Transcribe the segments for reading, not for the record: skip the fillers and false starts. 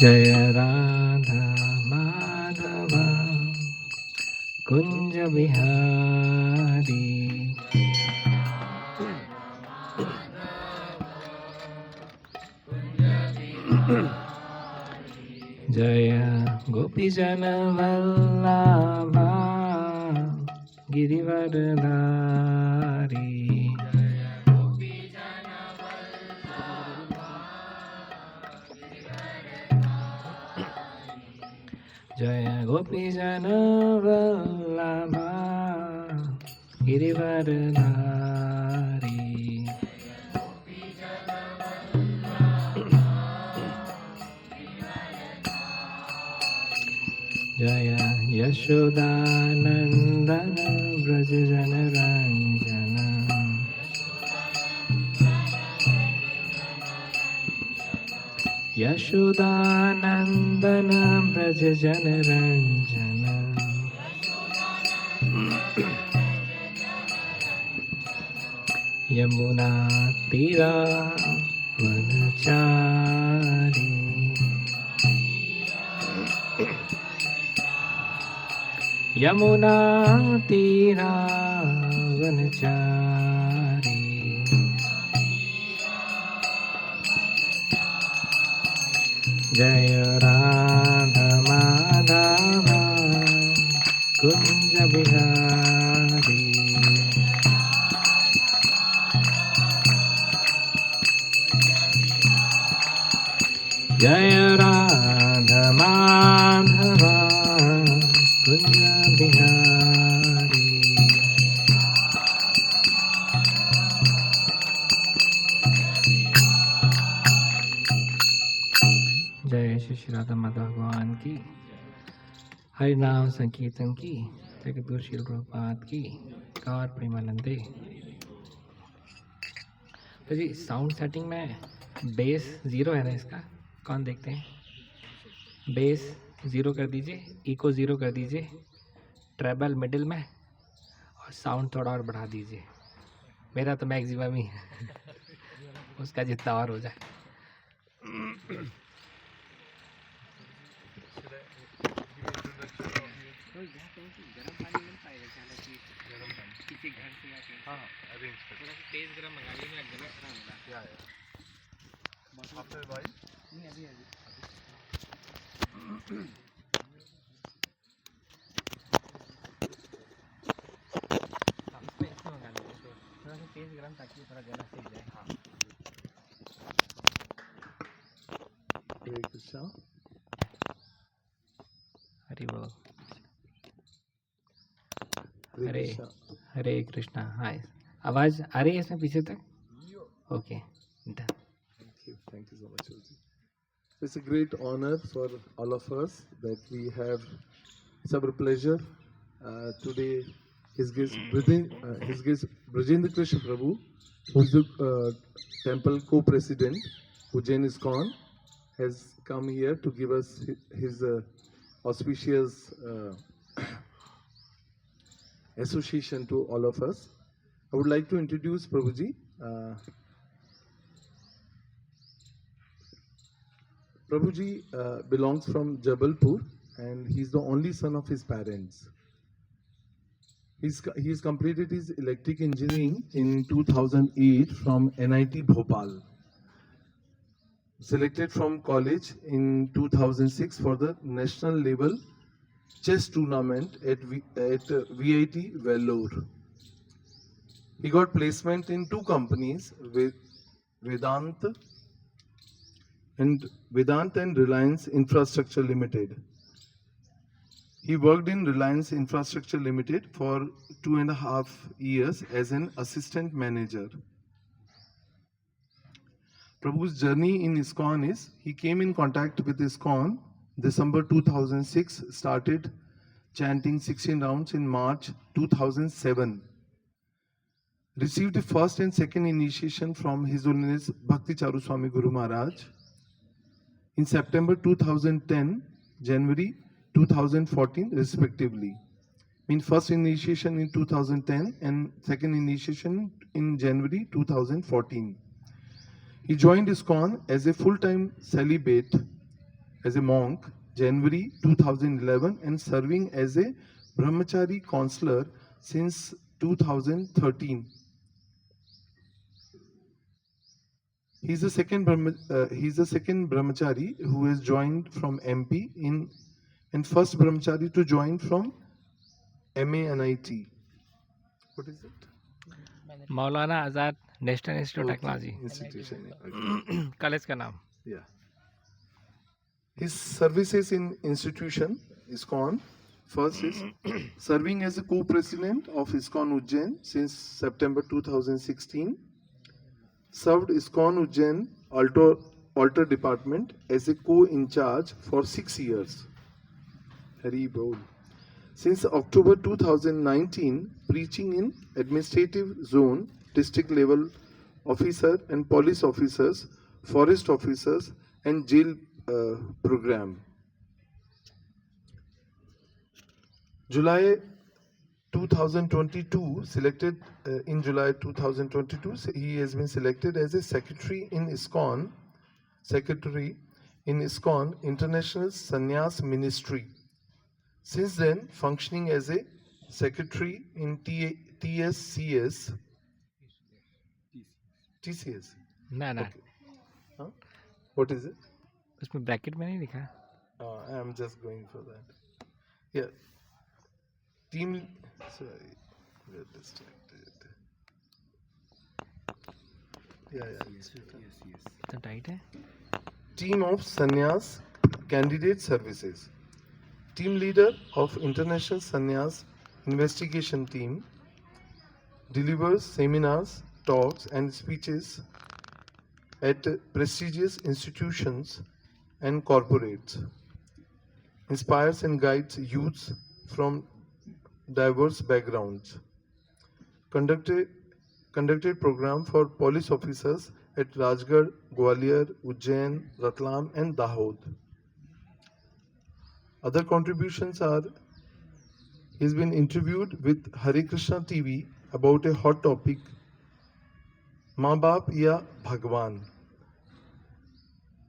जय राधा माधव कुंज बिहारी जय गोपीजन वल्लभा गिरिवरधारी जय गोपीजन वल्लभा गिरिवरधारी जय यशोदानंदन व्रज जनरंजन यशोदानंदन व्रज जनरंजन यमुना तीरा वनचारी यमुना तीरा वनचारी जय राधा माधव कुंज बिहारी जय राधा माधव कुंज बिहारी जय श्री राधा माधव भगवान की हरि नाम संकीर्तन की जगत गुरु श्रील प्रभुपाद की गौर प्रेमानंदे। तो जी साउंड सेटिंग में बेस 0 है ना, इसका कौन देखते हैं? बेस 0 कर दीजिए, इको 0 कर दीजिए, ट्रेबल मिडिल में और साउंड थोड़ा और बढ़ा दीजिए। मेरा तो मैक्सिमम ही है उसका जितना और हो जाए। किसी घर से या अरेंज कर थोड़ा सा तेज गरम मंगा लीजिए, मैं गला खराब हो रहा है। आफ्टर भाई नहीं अभी मंगा लीजिए थोड़ा सा तेज गरम, ताकि थोड़ा गला सेक जाए। हाँ हरे कृष्णा हरि बोल। हरे हरे कृष्णा। हाय, आवाज आ रही है इसमें पीछे तक? Okay done. Thank you so much. It's a great honor for all of us that we have. It's our pleasure today. His guest Brajendra Krishna Prabhu, who is the temple co-president, Ujjain ISKCON, has come here to give us his auspicious association to all of us. I would like to introduce Prabhuji. Prabhuji belongs from Jabalpur and he's the only son of his parents. He's completed his electric engineering in 2008 from NIT Bhopal. Selected from college in 2006 for the national level chess tournament at VIT Vellore. He got placement in 2 companies with Vedant and Reliance Infrastructure Limited. He worked in Reliance Infrastructure Limited for 2.5 years as an assistant manager. Prabhu's journey in ISKCON is, he came in contact with ISKCON December 2006, started chanting 16 rounds in March 2007. Received the first and second initiation from His Holiness Bhakti Charu Swami Guru Maharaj. In September 2010, January 2014 respectively. First initiation in 2010 and second initiation in January 2014. He joined ISKCON as a full-time celibate as a monk January 2011 and serving as a brahmachari counselor since 2013. He's the second brahmachari who has joined from MP and first brahmachari to join from MANIT. What is it? Maulana Azad national institute technology Institution. Okay. College का नाम. Yeah. His services in institution ISKCON. First is serving as a co-president of ISKCON Ujjain since September 2016. Served ISKCON Ujjain altar department as a co-in-charge for 6 years. Hari Bol. Since October 2019, preaching in administrative zone, district level officer and police officers, forest officers and jail program. July 2022, selected in July 2022, he has been selected as a secretary in ISKCON International Sannyas Ministry. Since then, functioning as a secretary in TCS. ना ना Okay. Huh? What is it? उसमें bracket में नहीं लिखा. I am just going for that. Yeah. Team. Sorry. We're distracted. Yeah. तो tight है. Team of Sannyas Candidate Services. Team leader of International Sannyas Investigation Team. Delivers seminars, talks and speeches at prestigious institutions and corporates. Inspires and guides youths from diverse backgrounds. Conducted program for police officers at Rajgarh, Gwalior, Ujjain, Ratlam and Dahod. Other contributions are he's been interviewed with Hare Krishna TV about a hot topic, Maa Baap Ya Bhagwan.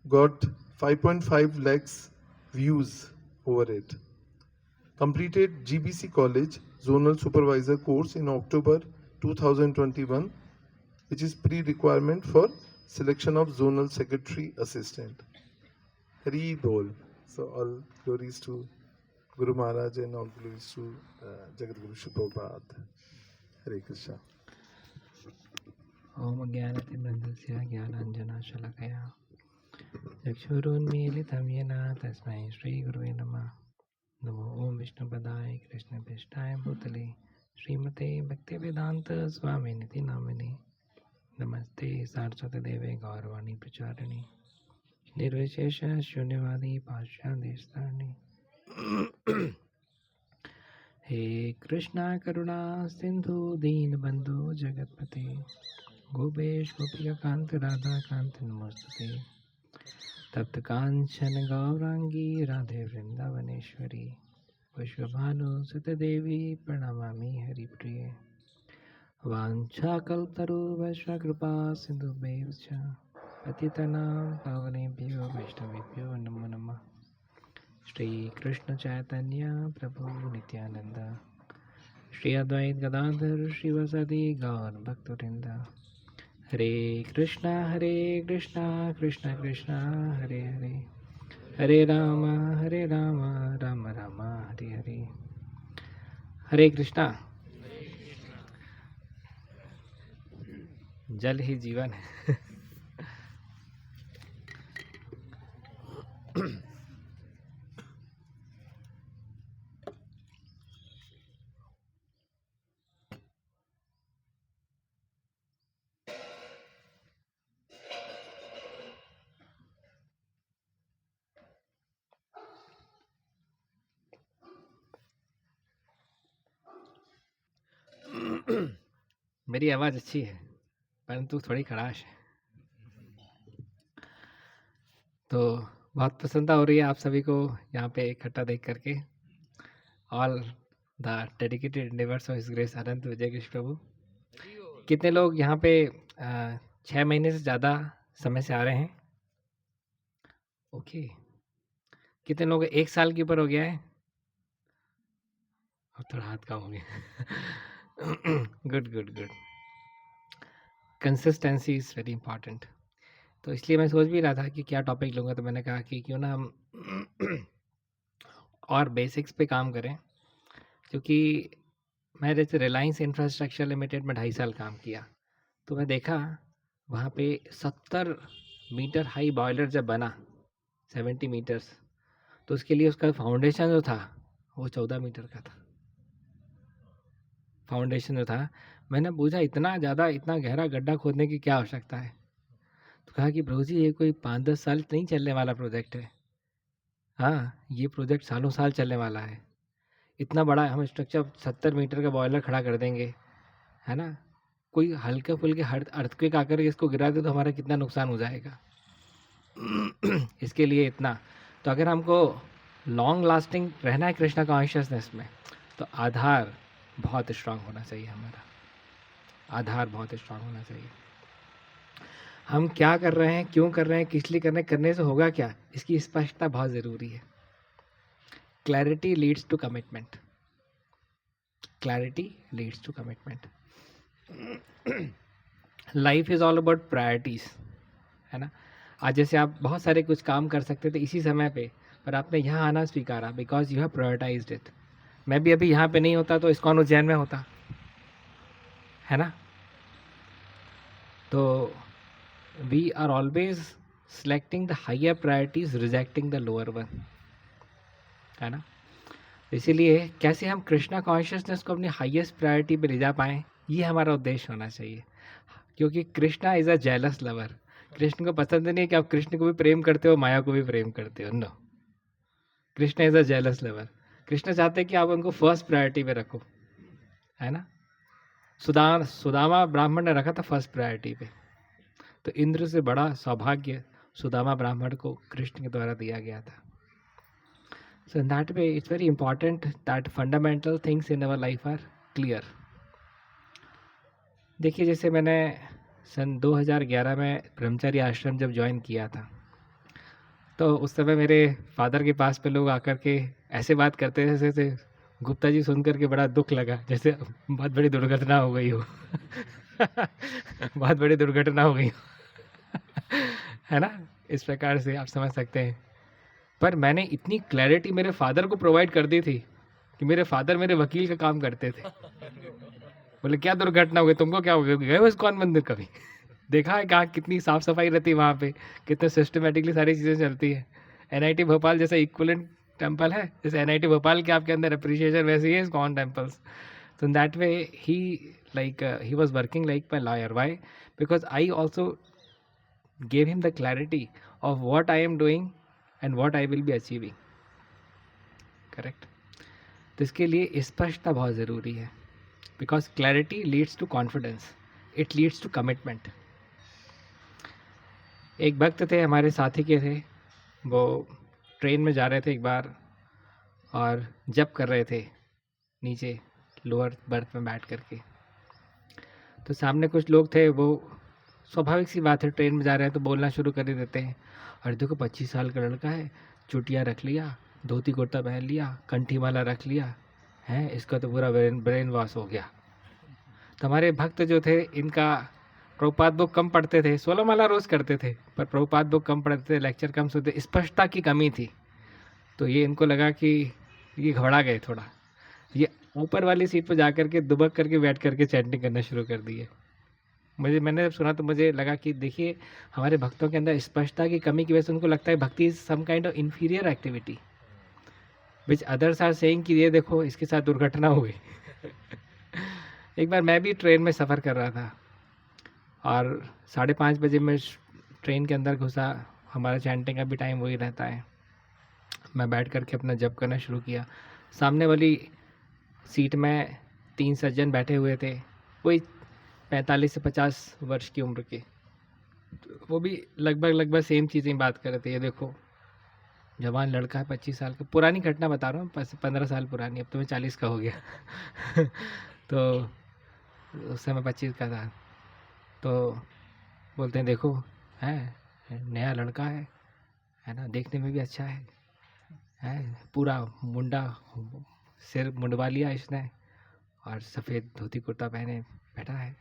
Got 5.5 lakhs views over it. Completed GBC College Zonal Supervisor course in October 2021, which is pre-requirement for selection of Zonal Secretary Assistant. Hari Bol. So all glories to Guru Maharaj and all glories to Jagadguru Shubhopad. Hare Krishna. ओम ज्ञानतिमिरन्दस्य ज्ञानाञ्जनशलाकया चक्षुरुन्मीलितं येन तस्मै श्रीगुरुवे नमः. नमो ओम विष्णुपदाय कृष्णपृष्ठाय भूतले श्रीमते भक्तिवेदांत स्वामिनिति नामिने. नमस्ते सारस्वती देवे गौरवाणी प्रचारिणे निर्विशेष शून्यवादी पाश्चादेशतारिणे. हे कृष्णा करुणा सिंधु दीनबंधु जगतपते गोपेश गोपिका कांत राधा कांत नमोस्तुते. तप्त कांचन गौरांगी राधे वृंदावनेश्वरी विश्वभानु सुत देवी प्रणमामि हरिप्रिये. वाञ्छाकल्पतरुभ्यश्च कृपा सिन्धुभ्यैव च पतितानां पावनेभ्यो वैष्णवेभ्यो नमो नमः. श्री कृष्ण चैतन्य प्रभु नित्यानंद श्री अद्वैत गदाधर श्रीवासादि गौर भक्तवृंद. हरे कृष्णा कृष्ण कृष्ण हरे हरे हरे राम राम राम हरे हरे. हरे कृष्णा. जल ही जीवन है. मेरी आवाज़ अच्छी है परंतु थोड़ी खराश है. तो बहुत प्रसन्नता हो रही है आप सभी को यहाँ पे इकट्ठा देख करके. All the dedicated endeavours of his grace Anant Vijay Krishna Prabhu. कितने लोग यहाँ पे 6 महीने से ज़्यादा समय से आ रहे हैं? ओके. कितने लोग 1 साल के ऊपर हो गया है? अब थोड़ा हाथ कम हो गया। Good good good. Consistency is very important. तो इसलिए मैं सोच भी रहा था कि क्या टॉपिक लूँगा, तो मैंने कहा कि क्यों ना हम और बेसिक्स पे काम करें, क्योंकि मैं जैसे रिलायंस इंफ्रास्ट्रक्चर लिमिटेड में 2.5 साल काम किया, तो मैं देखा वहाँ पे 70 मीटर हाई बॉयलर जब बना, 70 मीटर्स, तो उसके लिए उसका फाउंडेशन जो था वो 14 मीटर का था। फाउंडेशन जो था, मैंने पूछा इतना ज़्यादा, इतना गहरा गड्ढा खोदने की क्या आवश्यकता है? तो कहा कि प्रभु जी ये कोई 5-10 साल नहीं चलने वाला प्रोजेक्ट है। हाँ, ये प्रोजेक्ट सालों साल चलने वाला है। इतना बड़ा हम स्ट्रक्चर 70 मीटर का बॉयलर खड़ा कर देंगे, है ना? कोई हल्के फुल्के अर्थक्वेक आकर के इसको गिरा दे तो हमारा कितना नुकसान हो जाएगा। इसके लिए इतना, तो अगर हमको लॉन्ग लास्टिंग रहना है कृष्णा कॉन्शियसनेस में, तो आधार बहुत स्ट्रांग होना चाहिए। हमारा आधार बहुत स्ट्रांग होना चाहिए। हम क्या कर रहे हैं, क्यों कर रहे हैं, किस लिए कर रहे हैं, करने से होगा क्या, इसकी स्पष्टता बहुत ज़रूरी है। Clarity leads to commitment. Clarity leads to commitment. Life is all about priorities, है ना? आज जैसे आप बहुत सारे कुछ काम कर सकते थे इसी समय पे, पर आपने यहाँ आना स्वीकारा because you have prioritised it. मैं भी अभी यहाँ पे नहीं होता तो इस्कॉन उज्जैन में होता, है ना? तो we are always selecting the higher priorities, rejecting the lower one, है ना? इसीलिए कैसे हम कृष्णा कॉन्शियसनेस को अपनी हाईएस्ट प्रायोरिटी पे ले जा पाएँ, ये हमारा उद्देश्य होना चाहिए। क्योंकि Krishna is a jealous lover. Krishna को पसंद नहीं है कि आप कृष्ण को भी प्रेम करते हो, माया को भी प्रेम करते हो। No, Krishna is a jealous lover. Krishna चाहते हैं कि आप उनको फर्स्ट प्रायोरिटी पे रखो, है ना? सुदामा ब्राह्मण ने रखा था फर्स्ट प्रायोरिटी पे, तो इंद्र से बड़ा सौभाग्य सुदामा ब्राह्मण को कृष्ण के द्वारा दिया गया था। So in that way, it's very important that fundamental things in our life are clear. देखिए, जैसे मैंने सन 2011 में ब्रह्मचारी आश्रम जब ज्वाइन किया था, तो उस समय मेरे फादर के पास पे लोग आकर के ऐसे बात करते थे जैसे गुप्ता जी सुन करके बड़ा दुख लगा, जैसे बहुत बड़ी दुर्घटना हो गई हो। बहुत बड़ी दुर्घटना हो गई हो। है ना? इस प्रकार से आप समझ सकते हैं। पर मैंने इतनी क्लैरिटी मेरे फादर को प्रोवाइड कर दी थी कि मेरे फादर मेरे वकील का काम करते थे। बोले क्या दुर्घटना हो गई, तुमको क्या हो गया, गए हो इस्कॉन मंदिर कभी? देखा है कहाँ कितनी साफ सफाई रहती है वहाँ पे, कितने सिस्टमेटिकली सारी चीज़ें चलती है। एनआईटी भोपाल जैसा इक्विवेलेंट टेम्पल है, जैसे एनआईटी भोपाल के आपके अंदर अप्रिशिएशन वैसे ही है ISKCON temples. So in that way he was working like my lawyer. Why? Because I also gave him the clarity of what I am doing and what I will be achieving. Correct? तो इसके लिए स्पष्टता बहुत ज़रूरी है, because clarity leads to confidence, it leads to commitment. एक भक्त थे हमारे साथी के थे, वो ट्रेन में जा रहे थे एक बार और जप कर रहे थे नीचे लोअर बर्थ में बैठ करके। तो सामने कुछ लोग थे, वो स्वाभाविक सी बात है ट्रेन में जा रहे हैं तो बोलना शुरू कर ही देते हैं, अरे देखो 25 साल का लड़का है, चुटिया रख लिया, धोती कुर्ता पहन लिया, कंठी माला रख लिया है, इसका तो पूरा ब्रेन वॉश हो गया। तो हमारे भक्त जो थे, इनका प्रभुपाद बुक कम पढ़ते थे, 16 माला रोज़ करते थे, पर प्रभुपाद बुक कम पढ़ते थे, लेक्चर कम सुनते, स्पष्टता की कमी थी। तो ये इनको लगा कि ये घबरा गए थोड़ा, ये ऊपर वाली सीट पर जा करके दुबक करके बैठ करके चैंटिंग करना शुरू कर दिए। मैंने जब सुना तो मुझे लगा कि देखिए, हमारे भक्तों के अंदर स्पष्टता की कमी की वजह से उनको लगता है bhakti is some kind of inferior activity which others are saying कि ये देखो इसके साथ दुर्घटना हो गई। एक बार मैं भी ट्रेन में सफ़र कर रहा था और 5:30 बजे मैं ट्रेन के अंदर घुसा, हमारा चैंटिंग का भी टाइम वही रहता है। मैं बैठ करके अपना जप करना शुरू किया। सामने वाली सीट में 3 सज्जन बैठे हुए थे, कोई 45 से 50 वर्ष की उम्र के, वो भी लगभग सेम चीज़ें बात कर रहे थे। ये देखो जवान लड़का है 25 साल का, पुरानी घटना बता रहा हूँ, 15 साल पुरानी, अब तो मैं 40 का हो गया। तो उस समय 25 का था। तो बोलते हैं देखो है नया लड़का है ना, देखने में भी अच्छा है, है, पूरा मुंडा सिर मुंडवा लिया इसने और सफ़ेद धोती कुर्ता पहने बैठा है।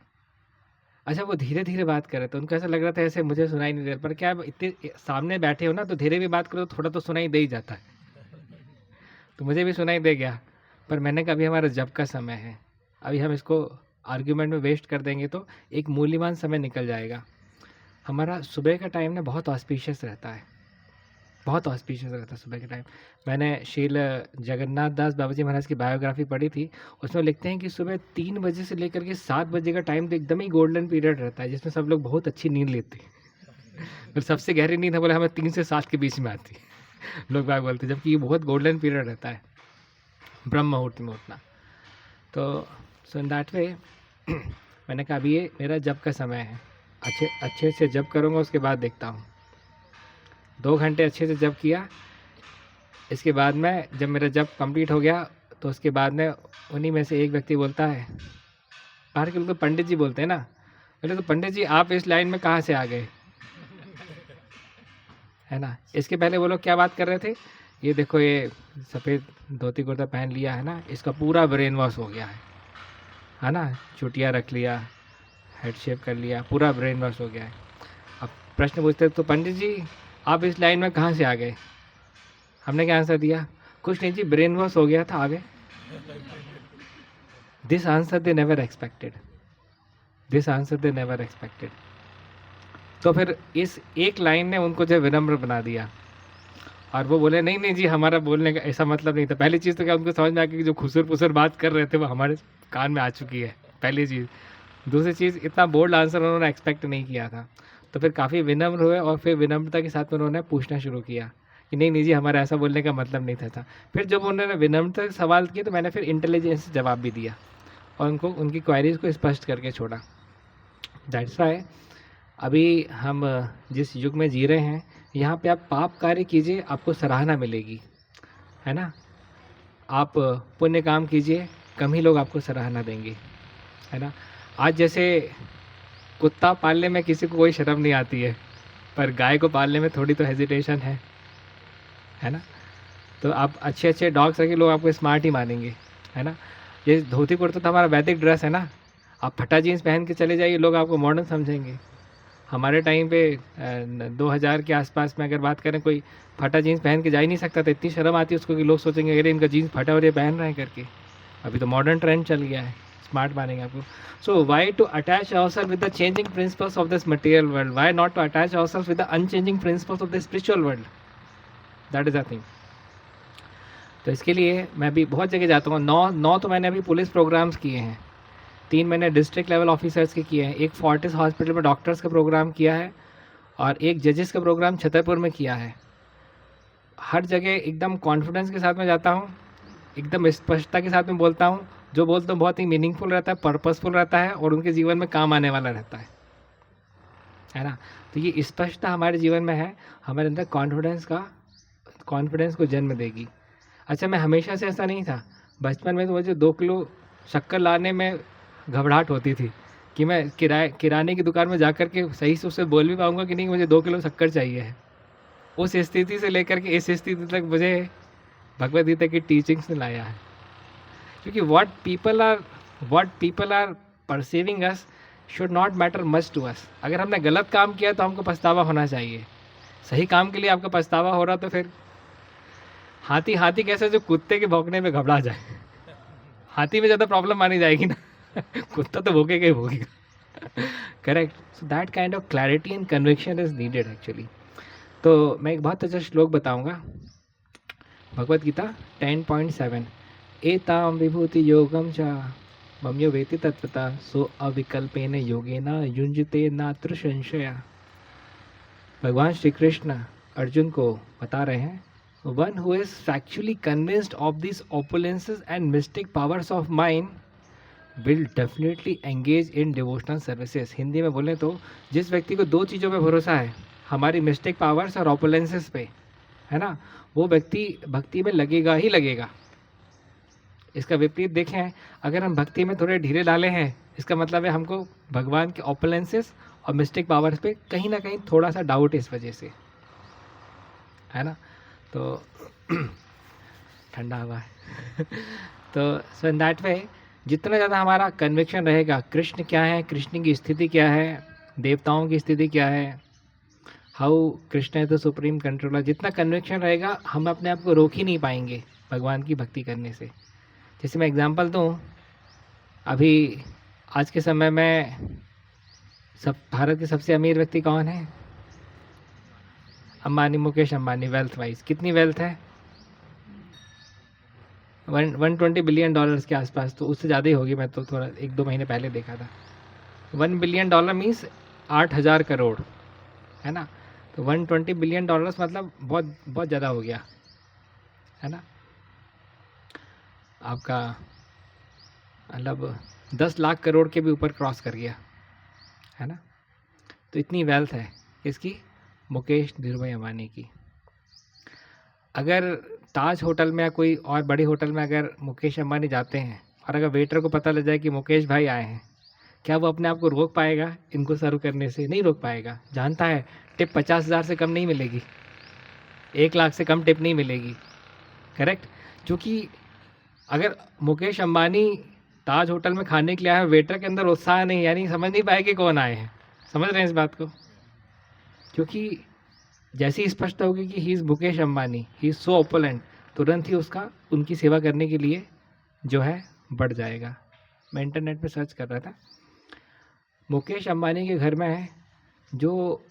अच्छा, वो धीरे धीरे बात कर रहे थे, उनको ऐसा लग रहा था ऐसे मुझे सुनाई नहीं दे रहा, पर क्या अब इतने सामने बैठे हो ना तो धीरे भी बात करो तो थोड़ा तो सुनाई दे ही जाता है। तो मुझे भी सुनाई दे गया, पर मैंने कहा अभी हमारा जब का समय है, अभी हम इसको आर्ग्यूमेंट में वेस्ट कर देंगे तो एक मूल्यवान समय निकल जाएगा। हमारा सुबह का टाइम ना बहुत ऑस्पिशियस रहता है, बहुत ऑस्पिशियस रहता है सुबह के टाइम। मैंने शील जगन्नाथ दास बाबा जी महाराज की बायोग्राफी पढ़ी थी, उसमें लिखते हैं कि सुबह 3 बजे से लेकर के 7 बजे का टाइम तो एकदम ही गोल्डन पीरियड रहता है, जिसमें सब लोग बहुत अच्छी नींद लेते हैं। और सबसे गहरी नींद है बोले हमें 3 से 7 के बीच में आती है, लोग बाग बोलते हैं, जबकि ये बहुत गोल्डन पीरियड रहता है ब्रह्म मुहूर्त में उठना। तो सो इन दैट वे मैंने कहा अभी ये मेरा जब का समय है, अच्छे से जब करूँगा, उसके बाद देखता हूँ। 2 घंटे अच्छे से जब किया, इसके बाद में जब मेरा जब कंप्लीट हो गया तो उसके बाद में उन्हीं में से एक व्यक्ति बोलता है, बाहर के लोग तो पंडित जी बोलते हैं ना, बोले तो पंडित जी आप इस लाइन में कहाँ से आ गए, है ना। इसके पहले वो लोग क्या बात कर रहे थे, ये देखो ये सफ़ेद धोती कुर्ता पहन लिया है ना, इसका पूरा ब्रेन वॉश हो गया है ना, चुटिया रख लिया, हेड शेप कर लिया, पूरा ब्रेन वॉश हो गया है। अब प्रश्न पूछते तो पंडित जी आप इस लाइन में कहाँ से आ गए, हमने क्या आंसर दिया, कुछ नहीं जी ब्रेन वॉश हो गया था, आ गए। This answer they never expected, this answer they never expected. तो फिर इस एक लाइन ने उनको जो विनम्र बना दिया, और वो बोले नहीं नहीं जी हमारा बोलने का ऐसा मतलब नहीं था। पहली चीज़ तो क्या उनको समझ में आ गई कि जो खुसर पुसर बात कर रहे थे वो हमारे कान में आ चुकी है, पहली चीज़। दूसरी चीज़, इतना बोल्ड आंसर उन्होंने एक्सपेक्ट नहीं किया था। तो फिर काफ़ी विनम्र हुए और फिर विनम्रता के साथ उन्होंने पूछना शुरू किया कि नहीं नहीं जी हमारा ऐसा बोलने का मतलब नहीं था। फिर जब उन्होंने विनम्रता से सवाल किए तो मैंने फिर इंटेलिजेंस से जवाब भी दिया और उनको उनकी क्वारीज को स्पष्ट करके छोड़ा। दैट्स वाई अभी हम जिस युग में जी रहे हैं, यहाँ पे आप पाप कार्य कीजिए आपको सराहना मिलेगी, है ना। आप पुण्य काम कीजिए, कम ही लोग आपको सराहना देंगे, है ना। आज जैसे कुत्ता पालने में किसी को कोई शर्म नहीं आती है, पर गाय को पालने में थोड़ी तो हेजिटेशन है ना। तो आप अच्छे अच्छे डॉग्स रखिए, लोग आपको स्मार्ट ही मानेंगे, है ना। ये धोती कुर्ता तो हमारा वैदिक ड्रेस है ना, आप फटा जीन्स पहन के चले जाइए, लोग आपको मॉडर्न समझेंगे। हमारे टाइम पे 2000 के आसपास में अगर बात करें, कोई फटा जीन्स पहन के जा ही नहीं सकता था, इतनी शर्म आती है उसको कि लोग सोचेंगे अरे इनका जीन्स फटा और ये पहन रहे हैं करके। अभी तो मॉडर्न ट्रेंड चल गया है, स्मार्ट मानेंगे आपको। So why to attach ourselves with the changing principles of this material world, why not to attach ourselves with the unchanging principles of the spiritual world, that is the thing. तो इसके लिए मैं भी बहुत जगह जाता हूँ। 9 तो मैंने अभी पुलिस प्रोग्राम्स किए हैं, 3 मैंने डिस्ट्रिक्ट लेवल ऑफिसर्स के किए हैं, एक फोर्टिस हॉस्पिटल में डॉक्टर्स का प्रोग्राम किया है और एक जजेस का प्रोग्राम छतरपुर में किया है। हर जगह एकदम कॉन्फिडेंस के साथ में जाता हूँ, एकदम स्पष्टता के साथ में बोलता हूँ, जो बोलता हूँ बहुत ही मीनिंगफुल रहता है, पर्पसफुल रहता है और उनके जीवन में काम आने वाला रहता है ना। तो ये स्पष्टता हमारे जीवन में है, हमारे अंदर कॉन्फिडेंस को जन्म देगी। अच्छा, मैं हमेशा से ऐसा नहीं था, बचपन में तो मुझे 2 किलो शक्कर लाने में घबराहट होती थी कि मैं किराने की दुकान में जाकर के सही से उससे बोल भी पाऊँगा कि नहीं मुझे 2 किलो शक्कर चाहिए है। उस स्थिति से लेकर के इस स्थिति तक मुझे भगवद गीता की टीचिंग्स ने लाया है, क्योंकि what people are perceiving us should not matter much to us. अगर हमने गलत काम किया तो हमको पछतावा होना चाहिए, सही काम के लिए आपका पछतावा हो रहा तो फिर हाथी कैसे जो कुत्ते के भौंकने में घबरा जाए, हाथी में ज़्यादा प्रॉब्लम मानी जाएगी ना कुत्ता तो भोगेगा ही भोगेगा, correct. So that kind of clarity and conviction is needed actually. तो मैं एक बहुत अच्छा श्लोक बताऊंगा, भगवद गीता 10.7, एताम विभूति योगम च मम्यो वेति तत्वता सो अविकल्पेन योगेन युञ्जते नात्र संशया। भगवान श्री कृष्ण अर्जुन को बता रहे हैं, one who is factually convinced of this opulences and mystic powers of mine will definitely engage in devotional services। Hindi में बोलें तो जिस व्यक्ति को 2 चीज़ों पे भरोसा है, हमारी मिस्टिक पावर्स और opulences पे, है ना, वो व्यक्ति भक्ति में लगेगा ही लगेगा। इसका विपरीत देखें, अगर हम भक्ति में थोड़े ढीले डाले हैं, इसका मतलब है हमको भगवान के opulences और मिस्टिक पावर्स पे कहीं ना कहीं थोड़ा सा डाउट इस वजह से, है ना। तो ठंडा हवा है। तो सो इन दैट वे जितना ज़्यादा हमारा कन्विक्शन रहेगा कृष्ण क्या है, कृष्ण की स्थिति क्या है, देवताओं की स्थिति क्या है, हाउ कृष्ण है तो सुप्रीम कंट्रोलर, जितना कन्विक्शन रहेगा हम अपने आप को रोक ही नहीं पाएंगे भगवान की भक्ति करने से। जैसे मैं एग्जांपल दूँ, अभी आज के समय में भारत के सबसे अमीर व्यक्ति कौन है? अंबानी, मुकेश अंबानी। वेल्थ वाइज कितनी वेल्थ है? 120 बिलियन डॉलर्स के आसपास, तो उससे ज़्यादा ही होगी। मैं तो थोड़ा 1-2 महीने पहले देखा था। 1 बिलियन डॉलर मीन्स 8,000 करोड़, है ना। तो 120 बिलियन डॉलर्स मतलब बहुत बहुत ज़्यादा हो गया, है ना। आपका मतलब 10 लाख करोड़ के भी ऊपर क्रॉस कर गया, है ना। तो इतनी वेल्थ है इसकी, मुकेश धीरूभाई अंबानी की। अगर ताज होटल में या कोई और बड़ी होटल में अगर मुकेश अंबानी जाते हैं और अगर वेटर को पता लग जाए कि मुकेश भाई आए हैं, क्या वो अपने आप को रोक पाएगा इनको सर्व करने से? नहीं रोक पाएगा। जानता है टिप 50,000 से कम नहीं मिलेगी, 1 लाख से कम टिप नहीं मिलेगी, करेक्ट। क्योंकि अगर मुकेश अंबानी ताज होटल में खाने के लिए आए, वेटर के अंदर उत्साह नहीं, यानी समझ नहीं पाए कि कौन आए हैं। समझ रहे हैं इस बात को? क्योंकि जैसे ही स्पष्ट होगी कि he is Mukesh Ambani, he is so opulent, तुरंत ही उसका उनकी सेवा करने के लिए जो है बढ़ जाएगा। मैं इंटरनेट पे सर्च कर रहा था, मुकेश अंबानी के घर में है जो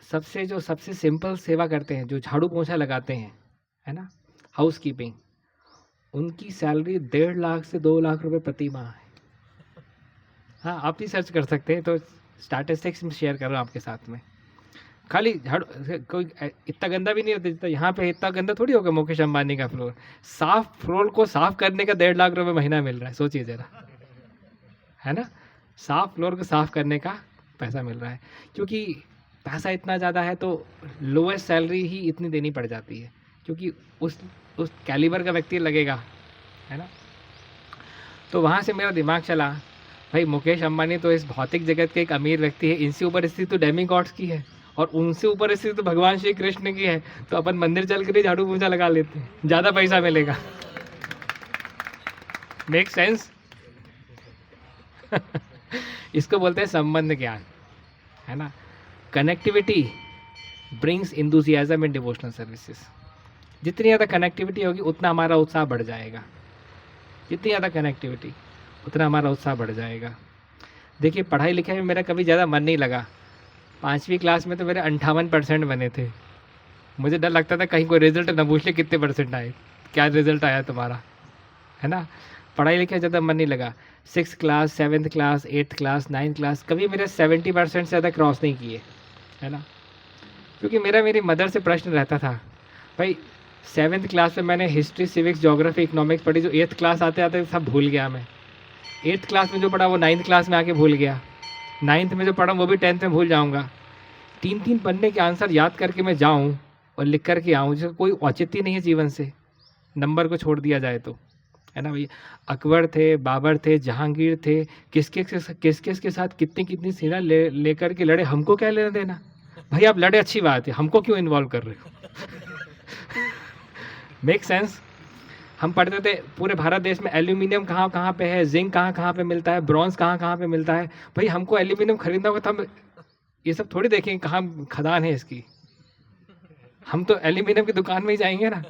सबसे सिंपल सेवा करते हैं, जो झाड़ू पोंछा लगाते हैं, है ना, हाउस कीपिंग, उनकी सैलरी 1.5 लाख से 2 लाख रुपए प्रति माह है। हाँ, आप भी सर्च कर सकते हैं, तो स्टैटिस्टिक्स में शेयर कर रहा हूँ आपके साथ में। खाली झाड़ू, कोई इतना गंदा भी नहीं रहता जितना यहाँ पे। इतना गंदा थोड़ी होगा मुकेश अंबानी का फ्लोर। साफ फ्लोर को साफ करने का 1.5 लाख रुपए महीना मिल रहा है, सोचिए ज़रा, है ना। साफ फ्लोर को साफ करने का पैसा मिल रहा है। क्योंकि पैसा इतना ज़्यादा है तो लोएस्ट सैलरी ही इतनी देनी पड़ जाती है, क्योंकि उस कैलिबर का व्यक्ति लगेगा, है ना। तो वहाँ से मेरा दिमाग चला, भाई मुकेश अंबानी तो इस भौतिक जगत के एक अमीर व्यक्ति है, इनसे ऊपर स्थिति तो डेमी गॉड्स की है, और उनसे ऊपर स्थिति तो भगवान श्री कृष्ण की है। तो अपन मंदिर चल कर ही झाड़ू पोंछा लगा लेते हैं, ज़्यादा पैसा मिलेगा। Make sense? इसको बोलते हैं संबंध ज्ञान, है ना। कनेक्टिविटी ब्रिंग्स इंथुसियाज्म इन डिवोशनल सर्विसेज। जितनी ज़्यादा कनेक्टिविटी होगी उतना हमारा उत्साह बढ़ जाएगा, जितनी ज़्यादा कनेक्टिविटी उतना हमारा उत्साह बढ़ जाएगा। देखिए, पढ़ाई लिखाई में मेरा कभी ज़्यादा मन नहीं लगा। 5वीं क्लास में तो मेरे 58% बने थे। मुझे डर लगता था कहीं कोई रिजल्ट ना पूछ ले कितने परसेंट आए, क्या रिजल्ट आया तुम्हारा, है ना। पढ़ाई लिखाई ज़्यादा मन नहीं लगा। 6th class, 7th class, 8th class, 9th class, कभी मेरे 70% से ज़्यादा क्रॉस नहीं किए, है ना। क्योंकि मेरी मदर से प्रश्न रहता था, भाई 7th क्लास में मैंने हिस्ट्री, सिविक्स, ज्योग्राफी, इकोनॉमिक्स पढ़ी, जो 8th क्लास आते आते सब भूल गया मैं। 8th क्लास में जो पढ़ा वो 9th क्लास में आके भूल गया, 9th में जो पढ़ा वो भी 10th में भूल जाऊँगा। 3-3 पन्ने के आंसर याद करके मैं जाऊँ और लिख करके आऊँ, जिसका कोई औचित्य नहीं है जीवन से, नंबर को छोड़ दिया जाए तो, है ना भैया। अकबर थे, बाबर थे, जहांगीर थे, किस किस के साथ कितनी सेना लेकर के लड़े, हमको क्या लेना देना। भाई आप लड़े अच्छी बात है, हमको क्यों इन्वॉल्व कर रहे हो? Make sense? हम पढ़ते थे पूरे भारत देश में एल्यूमिनियम कहाँ कहाँ पे है, जिंक कहाँ कहाँ पे मिलता है, ब्रॉन्ज कहाँ कहाँ पे मिलता है। भाई हमको एल्यूमिनियम खरीदना होगा तो हम ये सब थोड़ी देखेंगे कहाँ खदान है इसकी, हम तो एल्यूमिनियम की दुकान में ही जाएंगे ना।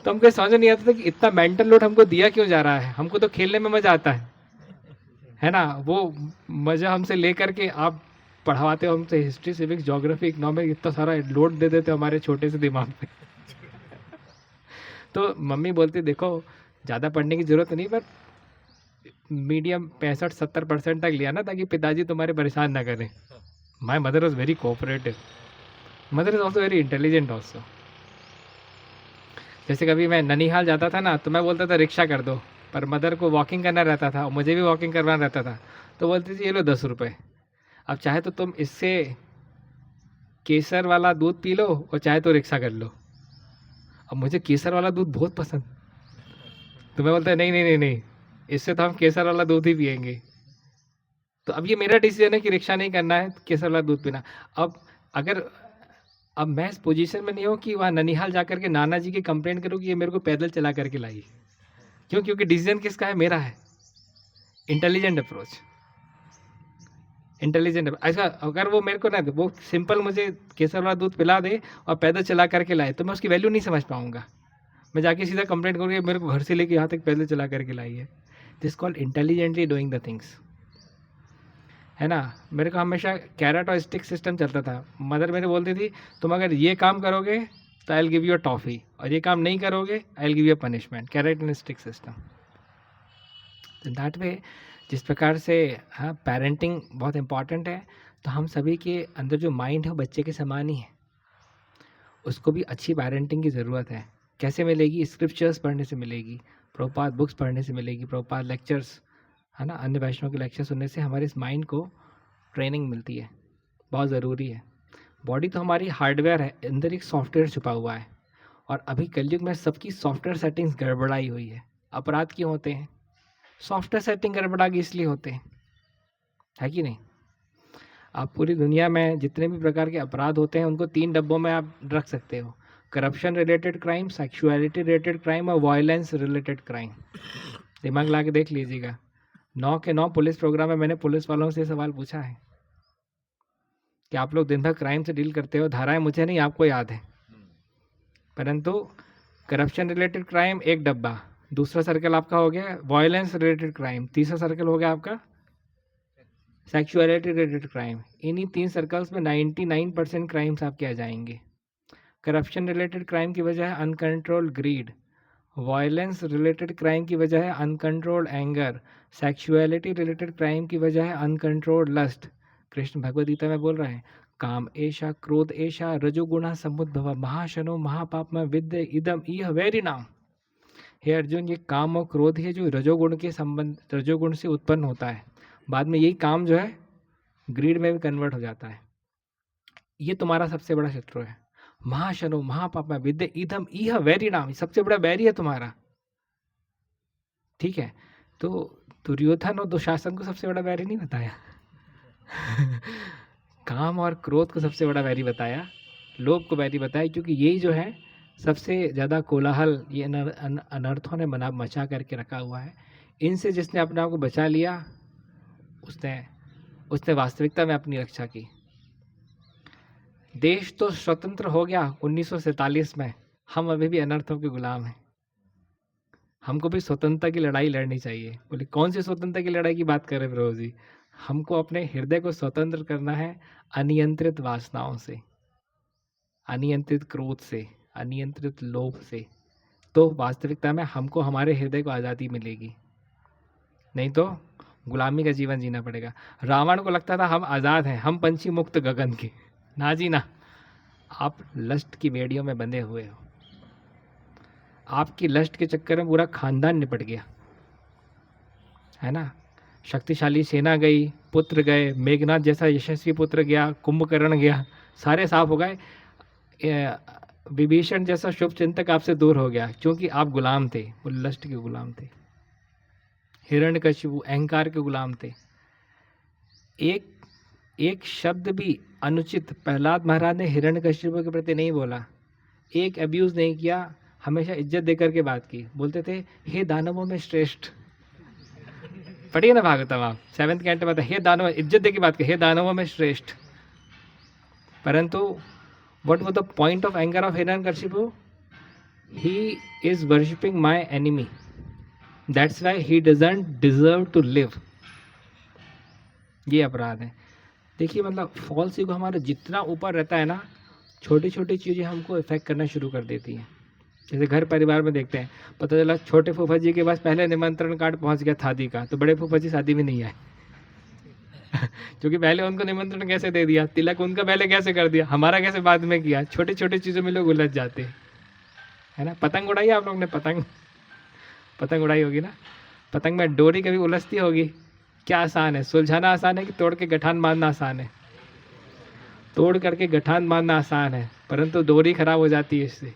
तो हमको समझ नहीं आता था कि इतना मेंटल लोड हमको दिया क्यों जा रहा है। हमको तो खेलने में मजा आता है ना। वो मजा हमसे लेकर के आप पढ़ाते हो हमसे हिस्ट्री, सिविक्स, ज्योग्राफी, इकोनॉमिक्स, इतना सारा लोड दे देते हो हमारे छोटे से दिमाग पे। तो मम्मी बोलती देखो ज़्यादा पढ़ने की ज़रूरत नहीं, पर मीडियम 65-70% तक लिया ना, ताकि पिताजी तुम्हारे परेशान ना करें। My mother was very cooperative, mother is also very intelligent also. जैसे कभी मैं ननिहाल जाता था ना, तो मैं बोलता था रिक्शा कर दो, पर मदर को वॉकिंग करना रहता था और मुझे भी वॉकिंग करवाना रहता था, तो बोलती थी ये लो 10 रुपये, अब चाहे तो तुम इससे केसर वाला दूध पी लो और चाहे तो रिक्शा कर लो। अब मुझे केसर वाला दूध बहुत पसंद, तो मैं बोलता नहीं नहीं नहीं नहीं, इससे तो हम केसर वाला दूध ही पियेंगे। तो अब ये मेरा डिसीजन है कि रिक्शा नहीं करना है, केसर वाला दूध पीना। अब अगर अब मैं इस पोजीशन में नहीं हूँ कि वहाँ ननिहाल जा करके नाना जी की कंप्लेंट करूँ कि ये मेरे को पैदल चला करके लाई। क्यों? क्योंकि डिसीजन किसका है? मेरा है। Intelligent approach, intelligent. ऐसा अगर वो मेरे को ना वो सिंपल मुझे केसर वाला दूध पिला दे और पैदल चला करके लाए तो मैं उसकी वैल्यू नहीं समझ पाऊंगा। मैं जाके सीधा कंप्लेंट करूँगी मेरे को घर से लेके यहाँ तक पैदल चला करके लाई है। This called intelligently doing the things, है ना। मेरे को हमेशा कैरेट और स्टिक सिस्टम चलता था। मदर मेरे बोलती थी तुम अगर ये काम करोगे तो I will give you a toffee, और ये काम नहीं करोगे I will give you a punishment. Carrot and stick system. That way जिस प्रकार से हाँ पेरेंटिंग बहुत इम्पॉर्टेंट है, तो हम सभी के अंदर जो माइंड है वो बच्चे के समान ही है। उसको भी अच्छी पेरेंटिंग की ज़रूरत है। कैसे मिलेगी? स्क्रिप्चर्स पढ़ने से मिलेगी, प्रभुपाद बुक्स पढ़ने से मिलेगी, प्रभुपाद लेक्चर्स, है ना, अन्य वैष्णव के लेक्चर सुनने से हमारे इस माइंड को ट्रेनिंग मिलती है। बहुत ज़रूरी है। बॉडी तो हमारी हार्डवेयर है, अंदर एक सॉफ्टवेयर छुपा हुआ है, और अभी कलयुग में सबकी सॉफ्टवेयर सेटिंग्स गड़बड़ाई हुई है। अपराध क्यों होते हैं? सॉफ्टवेयर सेटिंग गड़बड़ा के इसलिए होते हैं, है कि नहीं? आप पूरी दुनिया में जितने भी प्रकार के अपराध होते हैं उनको 3 डब्बों में आप रख सकते हो: corruption related crime, sexuality related crime और वायलेंस रिलेटेड क्राइम। दिमाग ला के देख लीजिएगा। 9 के 9 पुलिस प्रोग्राम में मैंने पुलिस वालों से सवाल पूछा है कि आप लोग दिन भर क्राइम से डील करते हो, धाराएं मुझे नहीं आपको याद है, परंतु करप्शन रिलेटेड क्राइम एक डब्बा, दूसरा सर्कल आपका हो गया वायलेंस रिलेटेड क्राइम, तीसरा सर्कल हो गया आपका सेक्सुअलिटी रिलेटेड क्राइम। इन्हीं 3 सर्कल्स में 99% क्राइम्स आपके आ जाएंगे। करप्शन रिलेटेड क्राइम की वजह है uncontrolled greed, violence related crime की वजह है uncontrolled anger, sexuality related crime की वजह है अनकंट्रोल्ड लस्ट। कृष्ण भगवद गीता में बोल रहे हैं काम एषा क्रोध एषा रजोगुणा समुद्भव महाशनो महापापम विद्य इदम इह वेरी नाम। हे अर्जुन, ये काम और क्रोध है जो रजोगुण के संबंध, रजोगुण से उत्पन्न होता है। बाद में यही काम जो है ग्रीड में भी कन्वर्ट हो जाता है। ये तुम्हारा सबसे बड़ा शत्रु है। महाशनो महापापम विद्य इदम इह वेरी नाम, सबसे बड़ा बैरी है तुम्हारा। ठीक है, तो दुर्योधन और दुशासन को सबसे बड़ा बैरी नहीं बताया काम और क्रोध को सबसे बड़ा बैरी बताया, लोभ को बैरी बताया, क्योंकि यही जो है सबसे ज़्यादा कोलाहल ये अनर्थों ने मचा करके रखा हुआ है। इनसे जिसने अपने आप को बचा लिया उसने वास्तविकता में अपनी रक्षा की। देश तो स्वतंत्र हो गया 1947 में, हम अभी भी अनर्थों के गुलाम हैं। हमको भी स्वतंत्रता की लड़ाई लड़नी चाहिए। बोले कौन सी स्वतंत्रता की लड़ाई की बात कर रहे हैं प्रभु जी? हमको अपने हृदय को स्वतंत्र करना है अनियंत्रित वासनाओं से, अनियंत्रित क्रोध से, अनियंत्रित लोभ से। तो वास्तविकता में हमको हमारे हृदय को आज़ादी मिलेगी, नहीं तो गुलामी का जीवन जीना पड़ेगा। रावण को लगता था हम आज़ाद हैं, हम पंछी मुक्त गगन के। ना जी ना, आप लस्ट की बेड़ियों में बंधे हुए हो। आपकी लस्ट के चक्कर में पूरा खानदान निपट गया, है ना। शक्तिशाली सेना गई, पुत्र गए, मेघनाथ जैसा यशस्वी पुत्र गया, कुंभकर्ण गया, सारे साफ हो गए। विभीषण जैसा शुभ चिंतक आपसे दूर हो गया, क्योंकि आप गुलाम थे, वो लस्ट के गुलाम थे। हिरण्यकशिपु अहंकार के गुलाम थे। एक शब्द भी अनुचित प्रहलाद महाराज ने हिरण्यकशिपु के प्रति नहीं बोला, एक अब्यूज नहीं किया, हमेशा इज्जत देकर के बात की। बोलते थे हे दानवों में श्रेष्ठ। पढ़िए ना भागवतम आप 7th कैंटो में, हे दानव, इज्जत दे की बात की, हे दानवों में श्रेष्ठ। परंतु what was the point of anger of Hiranyakashipu? He is worshipping my enemy, that's why he doesn't deserve to live. ये अपराध है। देखिए मतलब फॉल्स ईगो हमारा जितना ऊपर रहता है ना, छोटी छोटी चीज़ें हमको इफेक्ट करना शुरू कर देती हैं। जैसे घर परिवार में देखते हैं, पता चला छोटे फूफा जी के पास पहले निमंत्रण कार्ड पहुंच गया शादी का, तो बड़े फूफा जी शादी में नहीं आए क्योंकि पहले उनको निमंत्रण कैसे दे दिया, तिलक उनका पहले कैसे कर दिया, हमारा कैसे बाद में किया। छोटी छोटी चीज़ों में लोग उलझ जाते हैं, है ना। पतंग उड़ाई आप लोग ने? पतंग उड़ाई होगी ना। पतंग में डोरी कभी उलझती होगी? क्या आसान है, सुलझाना आसान है कि तोड़ के गठान बांधना आसान है? तोड़ करके गठान बांधना आसान है, परंतु डोरी खराब हो जाती है। इससे